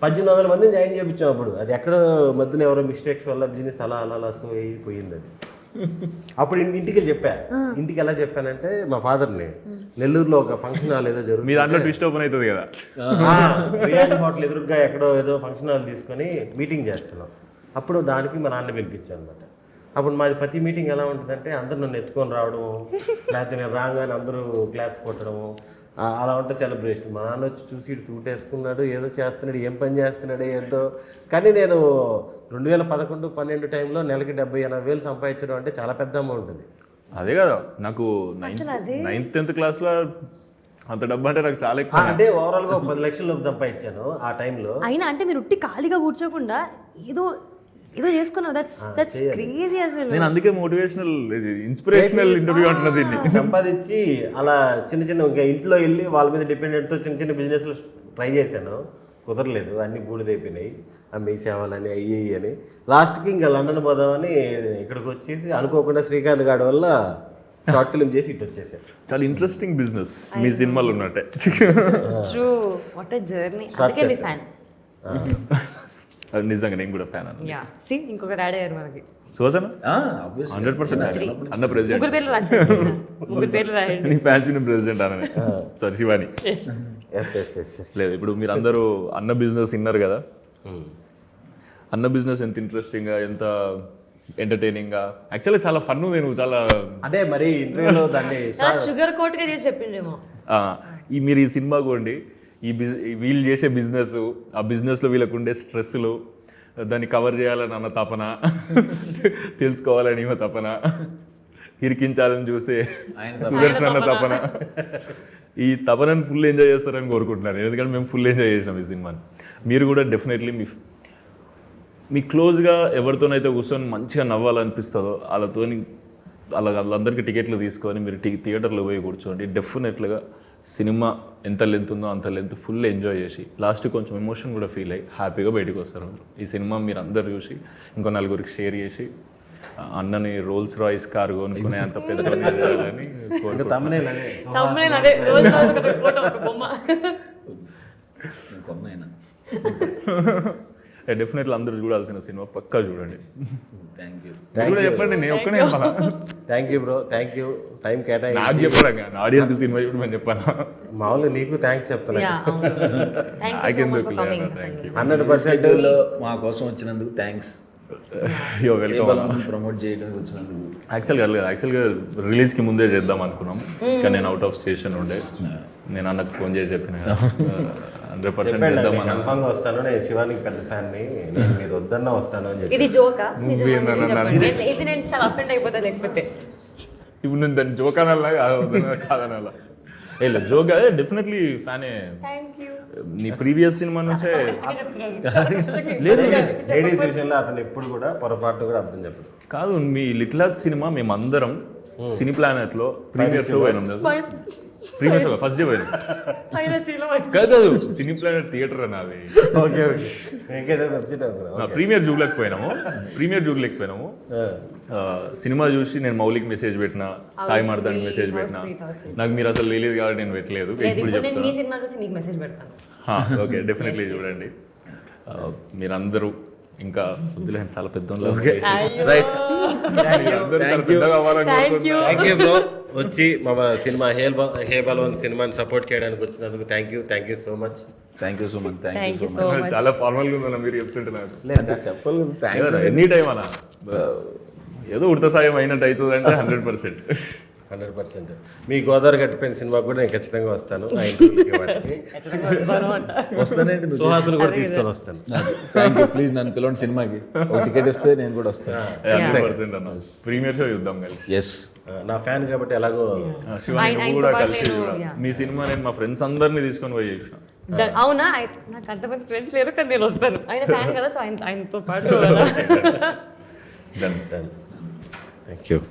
1800 మందిని జాయిన్ చేయించాం. అప్పుడు అది ఎక్కడో మధ్యలో ఎవరో మిస్టేక్స్ వల్ల బిజినెస్ అలా సో అయిపోయింది అది. అప్పుడు ఇంటికి వెళ్ళి చెప్పా. ఇంటికి ఎలా చెప్పానంటే మా ఫాదర్ని నెల్లూరులో ఒక ఫంక్షన్ హాల్ ఏదో జరుగుతుంది, మీ దాంట్లో ట్విస్ట్ ఓపెన్ అవుతుంది కదా, రియాజ్ హోటల్ ఎదురుగా ఎక్కడో ఏదో ఫంక్షన్ హాల్ తీసుకొని మీటింగ్ చేస్తున్నాం. అప్పుడు దానికి మా నాన్న పిలిపించాను అనమాట. అప్పుడు మాది ప్రతి మీటింగ్ ఎలా ఉంటుందంటే అందరూ నన్ను ఎత్తుకొని రావడం, లేకపోతే నేను రాగానే అందరూ క్లాప్స్ కొట్టడము, అలా ఉంటే సెలబ్రేషన్. మా నాన్న వచ్చి చూసి సూట్ వేసుకున్నాడు, ఏదో చేస్తున్నాడు, ఏం పని చేస్తున్నాడు ఏదో. కానీ నేను 2011-12 టైంలో నెలకి 70-80 వేలు సంపాదించడం అంటే చాలా పెద్ద అమౌంట్ అది. అదే కదా, నాకు 9th-10th క్లాస్లో అంత డబ్బు అంటే నాకు చాలా ఎక్కువ. అంటే ఓవరాల్గా 10 లక్షలు సంపాదించాను ఆ టైంలో. అయినా అంటే మీరు ఉట్టి ఖాళీగా కూర్చోకుండా ఏదో చేసుకున్నారు. దట్స్ క్రేజీ అసలు. నేను అందుకే మోటివేషనల్ ఇన్స్పిరేషనల్ ఇంటర్వ్యూ అంటున్నా దీన్ని. సంపాదించి అలా చిన్న ఇంకా ఇంట్లో వెళ్ళి వాళ్ళ మీద డిపెండెంట్తో చిన్న బిజినెస్లు ట్రై చేశాను, కుదరలేదు, అన్ని బూడిదైపోయినాయి. అమ్మే సేవలని అయ్యి అని లాస్ట్కి ఇంకా లండన్ పోదామని ఇక్కడికి వచ్చేసి అనుకోకుండా శ్రీకాంత్ గారి వల్ల షార్ట్ ఫిల్మ్ చేసి ఇటు వచ్చేసాను. చాలా ఇంట్రెస్టింగ్ బిజినెస్ మీ సినిమాలు ఉన్నట్టే. నిజంగా నేను కూడా ఫ్యాన్ అన్న. ఇంకొకరు యాడ్ అయ్యారు మనకి, సుహాసన 100% అన్న ప్రెసిడెంట్. ప్రెసిడెంట్ అన్న, సారీ శివాని. లేదు ఇప్పుడు మీరు అందరూ అన్న బిజినెస్ విన్నారు కదా, అన్న బిజినెస్ ఎంత ఇంట్రెస్టింగ్గా, ఎంత ఎంటర్టైనింగ్గా, యాక్చువల్గా చాలా ఫన్. నేను చాలా అంటే మరి ఇంటర్వ్యూలో దాన్ని షుగర్ కోట్గా చేసి చెప్పిండేమో. మీరు ఈ సినిమా కోండి, వీళ్ళు చేసే బిజినెస్, ఆ బిజినెస్లో వీళ్ళకు ఉండే స్ట్రెస్లు, దాన్ని కవర్ చేయాలని అన్న తపన, తెలుసుకోవాలని తపన, ఇరికించాలని చూసే ఆయన సుదర్శన్ అన్న తపన, ఈ తపనని ఫుల్ ఎంజాయ్ చేస్తారని కోరుకుంటున్నాను. ఎందుకంటే మేము ఫుల్ ఎంజాయ్ చేసినాం ఈ సినిమాని. మీరు కూడా డెఫినెట్లీ మీ క్లోజ్గా ఎవరితోనైతే కూర్చొని మంచిగా నవ్వాలనిపిస్తుందో వాళ్ళందరికీ టికెట్లు తీసుకొని మీరు థియేటర్లో పోయి కూర్చోండి. డెఫినెట్లుగా సినిమా ఎంత లెంత్ ఉందో అంత లెంత్ ఫుల్ ఎంజాయ్ చేసి లాస్ట్ కొంచెం ఎమోషన్ కూడా ఫీల్ అయ్యి హ్యాపీగా బయటకు వస్తారు. ఈ సినిమా మీరు అందరు చూసి ఇంకో నలుగురికి షేర్ చేసి అన్నని రోల్స్ రాయిస్ కార్ కొనుక్కునే అంత పెద్ద చేయాలని thumbnail అదే రోజు రోజు ఒక ఫోటో ఒక బొమ్మ. కొన్నాయినా డెఫినెట్లీ అందరూ చూడాల్సిన సినిమా, పక్కా చూడండి. Thank you. మీరు కూడా చెప్పండి, నేను ఒక్కనే చెప్పాలా? Thank you bro, thank you. Time నాకు కేటాయించి చెప్పడం కానీ ఆడియన్స్కి సినిమా చూడమని చెప్పాలా? మామూలుగా నీకు థ్యాంక్స్ చెప్తున్నా. Yeah, అవును. Thank you so much for coming. 100% మా కోసం వచ్చినందుకు థ్యాంక్స్. Yo welcome. ప్రమోట్ చేయడానికి వచ్చినందుకు యాక్చువల్గా రిలీజ్కి ముందే చేద్దాం అనుకున్నాం, కానీ నేను అవుట్ ఆఫ్ స్టేషన్ ఉండే. నేను అన్నకు ఫోన్ చేసి చెప్పిన 100% చేద్దాం అన్న. కన్ఫామ్గా వస్తాను, నేను శివానికి పెద్ద ఫ్యాన్ని, నేను మీరు వద్దన్నా వస్తాను అని చెప్పి. ఇది జోకా? Movie ఏందన్నా ఇది నేను చాలా అఫెండ్ అయిపోతా లేకపోతే. ఇప్పుడు నేను దాన్ని జోక్ అనాలా కాదనాలా? లేదు, జోక్ డెఫినెట్లీ ఫ్యానే. Thank you. నీ ప్రీవియస్ సినిమా నుంచే లేదు లేడీస్ విషయంలో అతను ఎప్పుడు కూడా పొరపాటు కూడా అర్థం చెప్పడు. కాదు, మీ లిటిల్ ఆర్ట్స్ సినిమా మేమందరం సినీ ప్లానెట్లో ప్రీమియర్ షో పోయినాం తెలుసు. ప్రీమియర్ షో ఫస్ట్ డే పోయినాం. కాదు సినీ ప్లానెట్ థియేటర్ అన్నది. ఓకే ఓకే, ఇంకేదో వెబ్సైట్ అనుకున్నా. ప్రీమియర్ చూడలేకపోయినాము. సినిమా చూసి నేను మౌలిక్ మెసేజ్ పెట్టిన, సాయి మార్దానికి మెసేజ్ పెట్టిన. నాకు మీరు అసలు లేదు కాబట్టి నేను పెట్టలేదు. ఇప్పుడు నేను మీ సినిమా చూసి మీకు మెసేజ్ పెడతాను. ఓకే, డెఫినెట్లీ చూడండి. మీరందరూ ఇంకా వద్దులే, చాలా పెద్ద రైట్, థ్యాంక్ యూ బ్రో. వచ్చి మా సినిమా హే బలవంత్ సినిమాని సపోర్ట్ చేయడానికి వచ్చినందుకు thank you so much. Thank you so much. Thank you so much. చాలా ఫార్మల్గా ఉందన్న మీరు చెప్తుంటున్నారు. లేదా చెప్పాలి థ్యాంక్స్. ఎనీ టైం అన్న ఏదో ఉడత సాయం అయినట్టు అవుతుంది అంటే 100%. 100%. మీ గోదావరి గట్టిపోయిన సినిమాకి కూడా నేను ఖచ్చితంగా వస్తాను. ఆ ఇంటర్వ్యూకి వాటికి వస్తానండి. సుహాసులు కూడా తీసుకొని వస్తాను. Thank you. ప్లీజ్ నన్ను పిలవండి సినిమాకి. ఒక టికెట్ ఇస్తే నేను కూడా వస్తాను. 100% అన్న. ప్రీమియర్ షో చూద్దాం కలిసి. ఎస్, నా ఫ్యాన్ కాబట్టి ఎలాగో శివాని నువ్వు కూడా కలిసి చూడాలి. మీ సినిమా నేను మా ఫ్రెండ్స్ అందరినీ తీసుకొని పోయి చేసిన. అవునా? నాకు అంతమంది ఫ్రెండ్స్ లేరు, కానీ నేను వస్తాను. ఆయన ఫ్యాన్ కదా, సో ఆయనతో పాటు. డన్. Thank you.